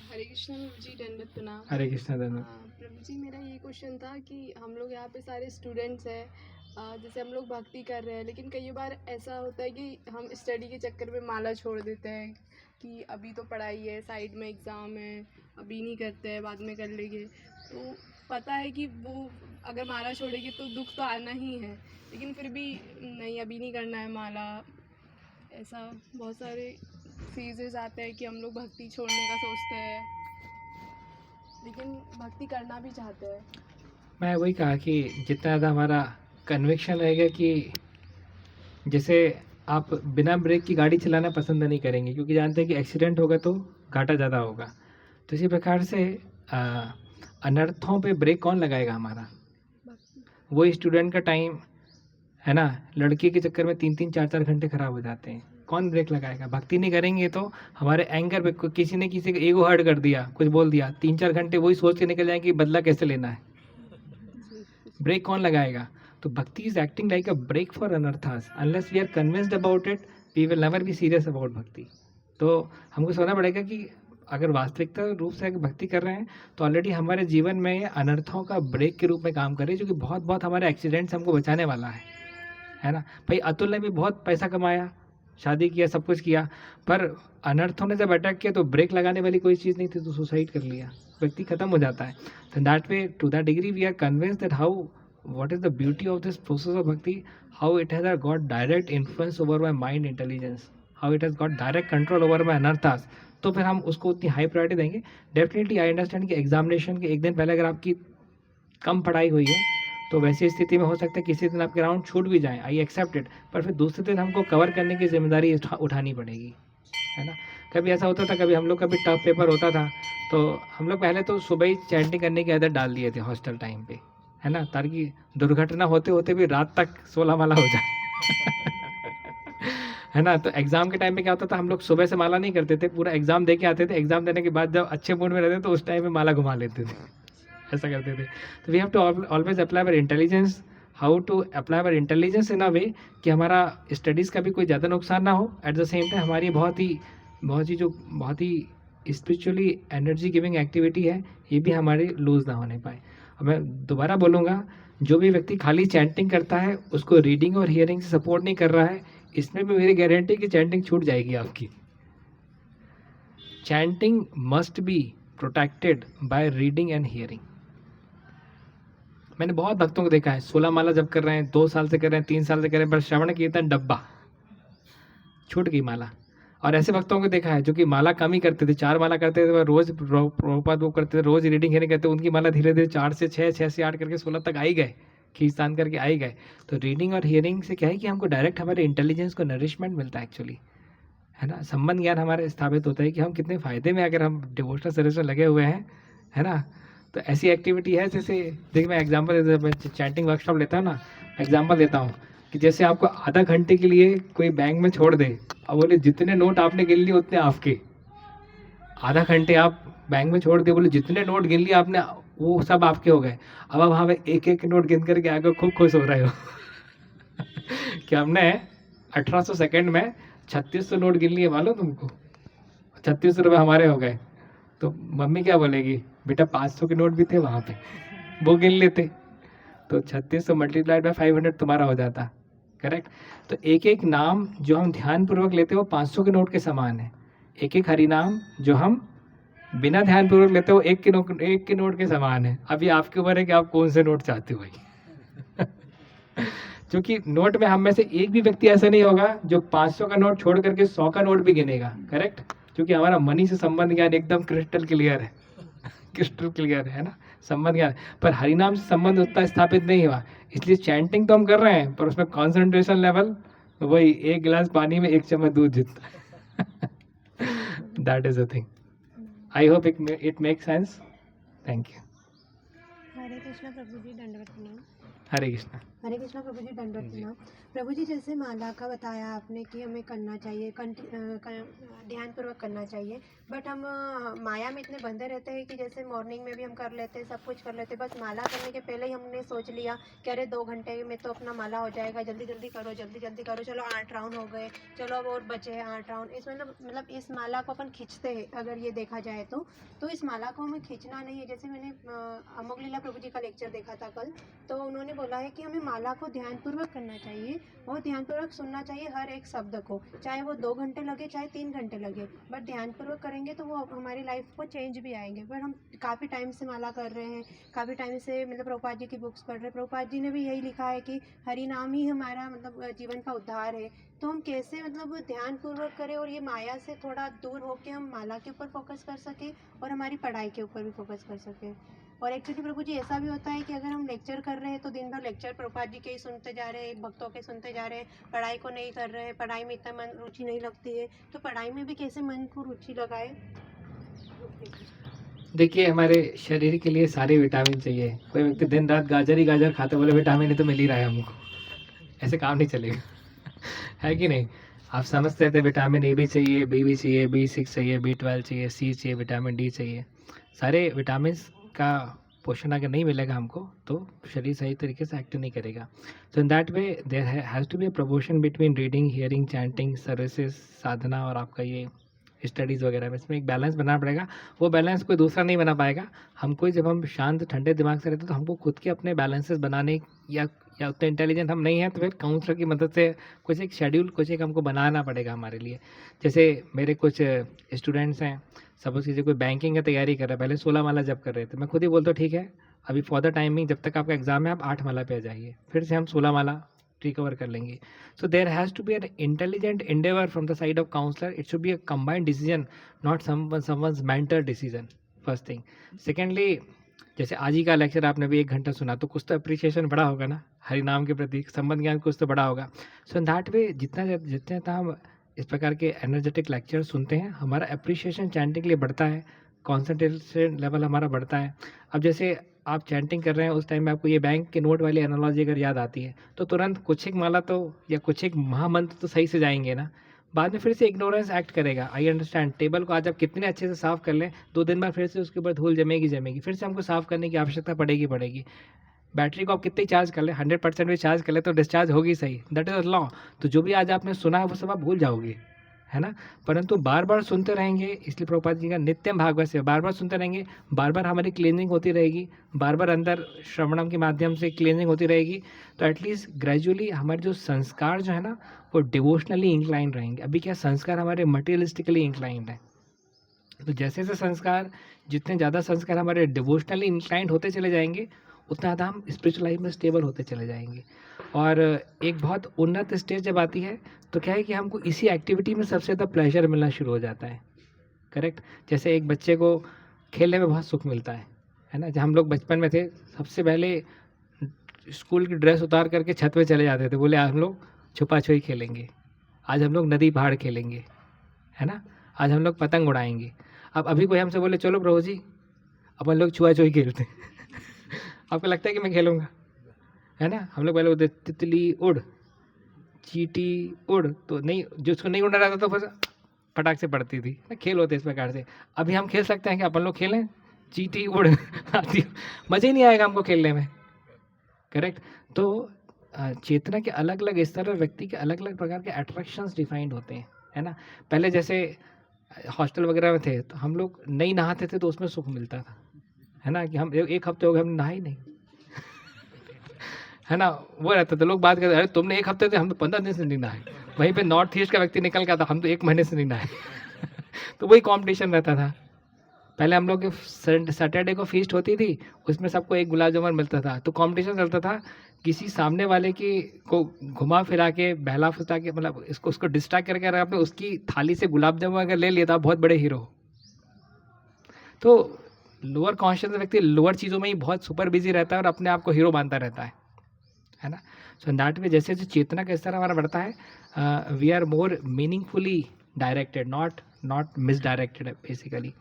हरे कृष्ण प्रभु जी, दंडवत प्रणाम। हरे कृष्णा धन्यवाद। प्रभु जी, मेरा ये question था कि हम लोग यहाँ पे सारे स्टूडेंट्स हैं, जैसे हम लोग भक्ति कर रहे हैं, लेकिन कई बार ऐसा होता है कि हम स्टडी के चक्कर में माला छोड़ देते हैं कि अभी तो पढ़ाई है, साइड में एग्ज़ाम है, अभी नहीं करते हैं, बाद में कर लेंगे। तो पता है कि वो अगर माला छोड़ेंगे तो दुख तो आना ही है, लेकिन फिर भी नहीं, अभी नहीं करना है माला। ऐसा बहुत सारे फेजेस आते हैं कि हम लोग भक्ति छोड़ने का सोचते हैं, लेकिन भक्ति करना भी चाहते हैं। मैं वही कहा कि जितना ज़्यादा हमारा कन्विक्शन रहेगा कि जैसे आप बिना ब्रेक की गाड़ी चलाना पसंद नहीं करेंगे, क्योंकि जानते हैं कि एक्सीडेंट होगा तो घाटा ज़्यादा होगा। तो इसी प्रकार से अनर्थों पे ब्रेक कौन लगाएगा हमारा? वही स्टूडेंट का टाइम है ना, लड़की के चक्कर में 3-3, 4-4 घंटे खराब हो जाते हैं। कौन ब्रेक लगाएगा? भक्ति नहीं करेंगे तो हमारे एंगर पे किसी ने किसी का ईगो हर्ट कर दिया, कुछ बोल दिया, 3-4 घंटे वही सोच के निकल जाएंगे कि बदला कैसे लेना है। ब्रेक कौन लगाएगा? तो bhakti is acting like a brake for anarthas. Unless we are convinced about it, we will never be serious about bhakti. तो हमको समझना पड़ेगा कि अगर वास्तविकता रूप से अगर भक्ति कर रहे हैं तो ऑलरेडी हमारे जीवन में ये अनर्थों का ब्रेक के रूप में काम कर रहे हैं, जो कि बहुत बहुत हमारे एक्सीडेंट से हमको बचाने वाला है ना। भाई अतुल ने भी बहुत पैसा कमाया, शादी किया, सब कुछ किया, पर अनर्थों ने जब अटैक किया तो ब्रेक लगाने वाली कोई चीज़ नहीं थी, तो सुसाइड कर लिया, व्यक्ति खत्म हो जाता है। तो that way, to that degree we are convinced that how what is the beauty of this process of bhakti, how it has got direct influence over my mind intelligence, how it has got direct control over my anarthas। तो फिर हम उसको उतनी high priority देंगे। Definitely I understand कि examination के एक दिन पहले अगर आपकी कम पढ़ाई हुई है तो वैसी स्थिति में हो सकता है किसी दिन आपके राउंड छूट भी जाएँ, आई एक्सेप्ट इट, पर फिर दूसरे दिन हमको कवर करने की जिम्मेदारी उठानी पड़ेगी, है ना। कभी ऐसा होता था, कभी हम लोग का भी टफ पेपर होता था तो हम लोग पहले तो सुबह ही चैंटिंग करने की आदत डाल दिए थे हॉस्टल टाइम पे, है ना, ताकि दुर्घटना होते होते भी रात तक 16 माला हो जाए है ना। तो एग्ज़ाम के टाइम पे क्या होता था, हम लोग सुबह से माला नहीं करते थे, पूरा एग्ज़ाम दे के आते थे, एग्ज़ाम देने के बाद जब अच्छे मूड में रहते तो उस टाइम में माला घुमा लेते थे ऐसा करते थे। तो we have to always apply our intelligence, how to apply our intelligence in a way कि हमारा स्टडीज़ का भी कोई ज़्यादा नुकसान ना हो, एट द सेम टाइम हमारी बहुत ही स्पिरिचुअली एनर्जी गिविंग एक्टिविटी है ये भी हमारी लूज़ ना होने पाए। और मैं दोबारा बोलूँगा, जो भी व्यक्ति खाली चैंटिंग करता है उसको रीडिंग और हियरिंग से सपोर्ट नहीं कर रहा है, इसमें भी मेरी गारंटी कि चैंटिंग छूट जाएगी आपकी। Chanting must be protected by reading and hearing. मैंने बहुत भक्तों को देखा है 16 माला जब कर रहे हैं, 2 साल से कर रहे हैं, 3 साल से कर रहे हैं, पर श्रवण कीर्तन डब्बा, छूट गई माला। और ऐसे भक्तों को देखा है जो कि माला कम ही करते थे, 4 माला करते थे, रोज प्रभुपाद वो करते थे, रोज रीडिंग हियरिंग करते, उनकी माला धीरे धीरे 4 से 6, 6 से 8 करके 16 तक आई गए, खींचतान करके आई गए। तो रीडिंग और हियरिंग से क्या है कि हमको डायरेक्ट हमारे इंटेलिजेंस को नरिशमेंट मिलता है एक्चुअली, है ना। संबंध ज्ञान हमारे स्थापित होता है कि हम कितने फ़ायदे में अगर हम डिवोशनल सर्विस में लगे हुए हैं, है ना। तो ऐसी एक्टिविटी है, जैसे देखिए मैं एग्जांपल देता हूँ, चैंटिंग वर्कशॉप लेता हूँ ना, एग्जांपल देता हूँ कि जैसे आपको आधा घंटे के लिए कोई बैंक में छोड़ दे और बोले जितने नोट आपने गिन लिए उतने आपके, आधा घंटे आप बैंक में छोड़ दिए, बोले जितने नोट गिन लिए आपने वो सब आपके हो गए। अब आप वहाँ पे एक एक नोट गिन करके आगे खूब खुश हो रहे हो कि हमने 1800 सेकंड में 3600 नोट गिन लिए, मालूम तुमको, 3600 रुपये हमारे हो गए। तो मम्मी क्या बोलेगी, बेटा 500 के नोट भी थे वहाँ पे, वो गिन लेते, तो 3600 मल्टीप्लाइड बाय 500 तुम्हारा हो जाता, करेक्ट। तो एक एक नाम जो हम ध्यानपूर्वक लेते हैं वो 500 के नोट के समान है, एक एक हरि नाम जो हम बिना ध्यानपूर्वक लेते हो एक के नोट के समान है। अभी आपके ऊपर है कि आप कौन से नोट चाहते हो भाई क्योंकि नोट में हम में से एक भी व्यक्ति ऐसा नहीं होगा जो 500 का नोट छोड़ करके 100 का नोट भी गिनेगा, करेक्ट, क्योंकि हमारा मनी से संबंध ज्ञान एकदम क्रिस्टल क्लियर है क्रिस्टल क्लियर है ना, संबंध ज्ञान। पर हरिनाम से संबंध उतना स्थापित नहीं हुआ, इसलिए चैंटिंग तो हम कर रहे हैं पर उसमें कॉन्सेंट्रेशन लेवल वही 1 गिलास पानी में 1 चम्मच दूध जितना that is the thing. I hope it make sense. Thank you. Hare Krishna प्रभु जी, दंडवत प्रणाम। हरे कृष्णा। हरे कृष्णा प्रभु जी, दंडवत प्रणाम। प्रभु जी, जैसे माला का बताया आपने कि हमें करना चाहिए, ध्यानपूर्वक करना चाहिए, बट हम माया में इतने बंधे रहते हैं कि जैसे मॉर्निंग में भी हम कर लेते हैं, सब कुछ कर लेते हैं, बस माला करने के पहले ही हमने सोच लिया कि अरे 2 घंटे में तो अपना माला हो जाएगा, जल्दी जल्दी करो, जल्दी जल्दी करो, चलो 8 राउंड हो गए, चलो अब और बचे हैं 8 राउंड। इसमें मतलब इस माला को अपन खींचते हैं, अगर ये देखा जाए तो इस माला को हमें खींचना नहीं है। जैसे मैंने अमोघ लीला प्रभु जी का लेक्चर देखा था कल, तो उन्होंने बोला है कि हमें माला को ध्यानपूर्वक करना चाहिए और ध्यानपूर्वक सुनना चाहिए हर एक शब्द को, चाहे वो 2 घंटे लगे चाहे 3 घंटे लगे, बट ध्यानपूर्वक करेंगे तो वो हमारी लाइफ को चेंज भी आएंगे। पर हम काफ़ी टाइम से माला कर रहे हैं, काफ़ी टाइम से मतलब प्रभुपाद जी की बुक्स पढ़ रहे हैं, प्रभुपाद जी ने भी यही लिखा है कि हरि नाम ही हमारा मतलब जीवन का उद्धार है। तो हम कैसे मतलब ध्यानपूर्वक करें और ये माया से थोड़ा दूर होकर हम माला के ऊपर फोकस कर सकें और हमारी पढ़ाई के ऊपर भी फोकस कर सकें। और एक्चुअली प्रभु जी ऐसा भी होता है कि अगर हम लेक्चर कर रहे हैं तो दिन भर लेक्चर प्रभुपाद जी के ही सुनते जा रहे हैं, भक्तों के सुनते जा रहे हैं, पढ़ाई को नहीं कर रहे हैं, पढ़ाई में इतना मन रुचि नहीं लगती है, तो पढ़ाई में भी कैसे मन को रुचि लगाए? देखिए हमारे शरीर के लिए सारे विटामिन चाहिए। कोई व्यक्ति दिन रात गाजर ही गाजर खाते बोले विटामिन तो मिल ही रहा है हमको, ऐसे काम नहीं चलेगा है कि नहीं। आप समझते थे विटामिन ए भी चाहिए, बी भी चाहिए, B6 चाहिए, B12 चाहिए, सी चाहिए, विटामिन डी चाहिए, सारे विटामिन का पोषण अगर नहीं मिलेगा हमको तो शरीर सही तरीके से एक्टिव नहीं करेगा। So in that way there has to be a proportion between reading, hearing, chanting, services, sadhana और आपका ये स्टडीज़ वगैरह में, इसमें एक बैलेंस बनाना पड़ेगा। वो बैलेंस कोई दूसरा नहीं बना पाएगा। हमको जब हम शांत ठंडे दिमाग से रहते हैं तो हमको खुद के अपने बैलेंसेस बनाने या उतने इंटेलिजेंट हम नहीं हैं तो फिर काउंसलर की मदद से कुछ एक शेड्यूल कुछ एक हमको बनाना पड़ेगा हमारे लिए। जैसे मेरे कुछ स्टूडेंट्स हैं, सपोज कीजिए कोई बैंकिंग की तैयारी कर रहा है, पहले 16 माला जब कर रहे थे, मैं खुद ही बोलता हूँ ठीक है अभी फॉर द टाइमिंग जब तक आपका एग्जाम है आप 8 माला पे आ जाइए, फिर से हम 16 माला रिकवर कर लेंगे। So there has to be an intelligent endeavor from the side of counsellor. It should be a combined decision, not someone's mentor decision, first thing. Secondly, जैसे आज ही का लेक्चर आपने भी 1 घंटा सुना तो कुछ तो अप्रिसिएशन बड़ा होगा ना हरि नाम के प्रति, संबंध ज्ञान कुछ तो बड़ा होगा। सो इन दैट वे जितना हम इस प्रकार के एनर्जेटिक लेक्चर सुनते हैं हमारा अप्रिसिएशन चैंटिंग के लिए बढ़ता है, कॉन्सेंट्रेशन लेवल हमारा बढ़ता है। अब जैसे आप चैंटिंग कर रहे हैं उस टाइम में आपको ये बैंक के नोट वाली एनालॉजी अगर याद आती है तो तुरंत कुछ एक माला तो या कुछ एक महामंत्र तो सही से जाएंगे ना, बाद में फिर से इग्नोरेंस एक्ट करेगा। आई अंडरस्टैंड, टेबल को आज आप कितने अच्छे से साफ़ कर लें, 2 दिन बाद फिर से उसके ऊपर धूल जमेगी, फिर से हमको साफ़ करने की आवश्यकता पड़ेगी। बैटरी को आप कितनी चार्ज कर लें, 100% भी चार्ज कर लें तो डिस्चार्ज होगी सही, दैट इज़ अ लॉ। तो जो भी आज आपने सुना है वो सब आप भूल जाओगे, है ना। परंतु बार बार सुनते रहेंगे, इसलिए प्रभुपाद जी का नित्यम भागवत से बार बार सुनते रहेंगे, बार बार हमारी क्लीनिंग होती रहेगी, बार बार अंदर श्रवणम के माध्यम से क्लीनिंग होती रहेगी, तो एटलीस्ट ग्रेजुअली हमारे जो संस्कार जो है ना वो डिवोशनली इंक्लाइंड रहेंगे। अभी क्या संस्कार हमारे मटेरियलिस्टिकली इंक्लाइंड है, तो जैसे जैसे संस्कार, जितने ज़्यादा संस्कार हमारे डिवोशनली इंक्लाइंड होते चले जाएंगे उतना ज़्यादा हम स्पिरिचुअल लाइफ में स्टेबल होते चले जाएंगे। और एक बहुत उन्नत स्टेज जब आती है तो क्या है कि हमको इसी एक्टिविटी में सबसे ज़्यादा प्लेजर मिलना शुरू हो जाता है, करेक्ट। जैसे एक बच्चे को खेलने में बहुत सुख मिलता है ना। जब हम लोग बचपन में थे सबसे पहले स्कूल की ड्रेस उतार करके छत पे चले जाते थे, बोले आज हम लोग छुपा छुपी खेलेंगे, आज हम लोग नदी पहाड़ खेलेंगे, है ना, आज हम लोग पतंग उड़ाएंगे। अब अभी कोई हमसे बोले चलो प्रभु जी अपन लोग छुआ छुई खेलते हैं आपको लगता है कि मैं खेलूँगा, है ना। हम लोग पहले बोलते तितली उड़, चींटी उड़, तो नहीं, जिसको नहीं उड़ना रहता तो फिर फटाक से पड़ती थी ना, खेल होते इस प्रकार से। अभी हम खेल सकते हैं कि अपन लोग खेलें चींटी उड़ आती, मज़ा ही नहीं आएगा हमको खेलने में, करेक्ट। तो चेतना के अलग अलग स्तर और व्यक्ति के अलग अलग प्रकार के अट्रैक्शंस डिफाइंड होते हैं, है ना। पहले जैसे हॉस्टल वगैरह में थे तो हम लोग नहीं नहाते थे तो उसमें सुख मिलता था, है ना, कि हम 1 हफ्ते हो गए हम नहाए नहीं है ना, वो रहता था। लोग बात करते अरे तुमने 1 हफ्ते से, हम तो 15 दिन से नहीं नहाए। वहीं पे नॉर्थ ईस्ट का व्यक्ति निकल गया था, हम तो 1 महीने से नहीं नहाए तो वही कंपटीशन रहता था। पहले हम लोग सैटरडे को फीस्ट होती थी, उसमें सबको 1 गुलाब जामुन मिलता था, तो कंपटीशन चलता था किसी सामने वाले की को घुमा फिरा के बहला फुसला के, मतलब उसको डिस्ट्रैक्ट करके अगर आपने उसकी थाली से गुलाब जामुन अगर ले लिया था बहुत बड़े हीरो। तो लोअर कॉन्शियस व्यक्ति लोअर चीज़ों में ही बहुत सुपर बिजी रहता है और अपने आप को हीरो मानता रहता है ना। सो इन दैट वे जैसे जैसे चेतना का स्तर हमारा बढ़ता है we are more meaningfully directed, not misdirected basically.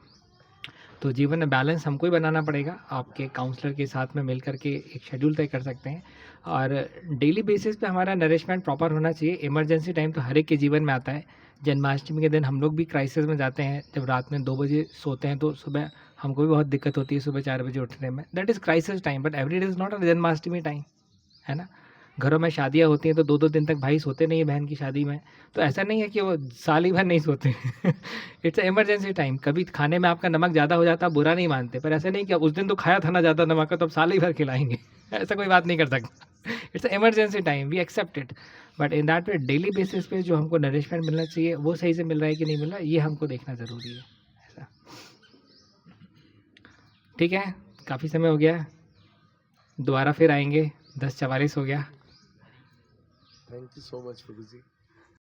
तो जीवन में बैलेंस हमको ही बनाना पड़ेगा, आपके काउंसलर के साथ में मिल करके एक शेड्यूल तय कर सकते हैं और डेली बेसिस पे हमारा नरिशमेंट प्रॉपर होना चाहिए। इमरजेंसी टाइम तो हर एक के जीवन में आता है। जन्माष्टमी के दिन हम लोग भी क्राइसिस में जाते हैं, जब रात में 2 बजे सोते हैं तो सुबह हमको भी बहुत दिक्कत होती है सुबह 4 बजे उठने में, that is crisis time, but every day is not a Janmashtami time, है ना। घरों में शादियाँ होती हैं तो 2-2 दिन तक भाई सोते नहीं है बहन की शादी में, तो ऐसा नहीं है कि वो साल ही भर नहीं सोते इट्स इमरजेंसी टाइम। कभी खाने में आपका नमक ज़्यादा हो जाता, बुरा नहीं मानते, पर ऐसा नहीं कि उस दिन तो खाया था ना ज़्यादा नमक का तो अब साल ही भर खिलाएंगे ऐसा कोई बात नहीं कर सकता। It's emergency time, we accept it, but in that way daily basis पे जो हमको नरिशमेंट मिलना चाहिए वो सही से मिल रहा है कि नहीं मिल रहा है, ये हमको देखना ज़रूरी है। ऐसा ठीक है, काफ़ी समय हो गया, दोबारा फिर आएंगे, 10:44 हो गया। Thank you so much, Prabhuji.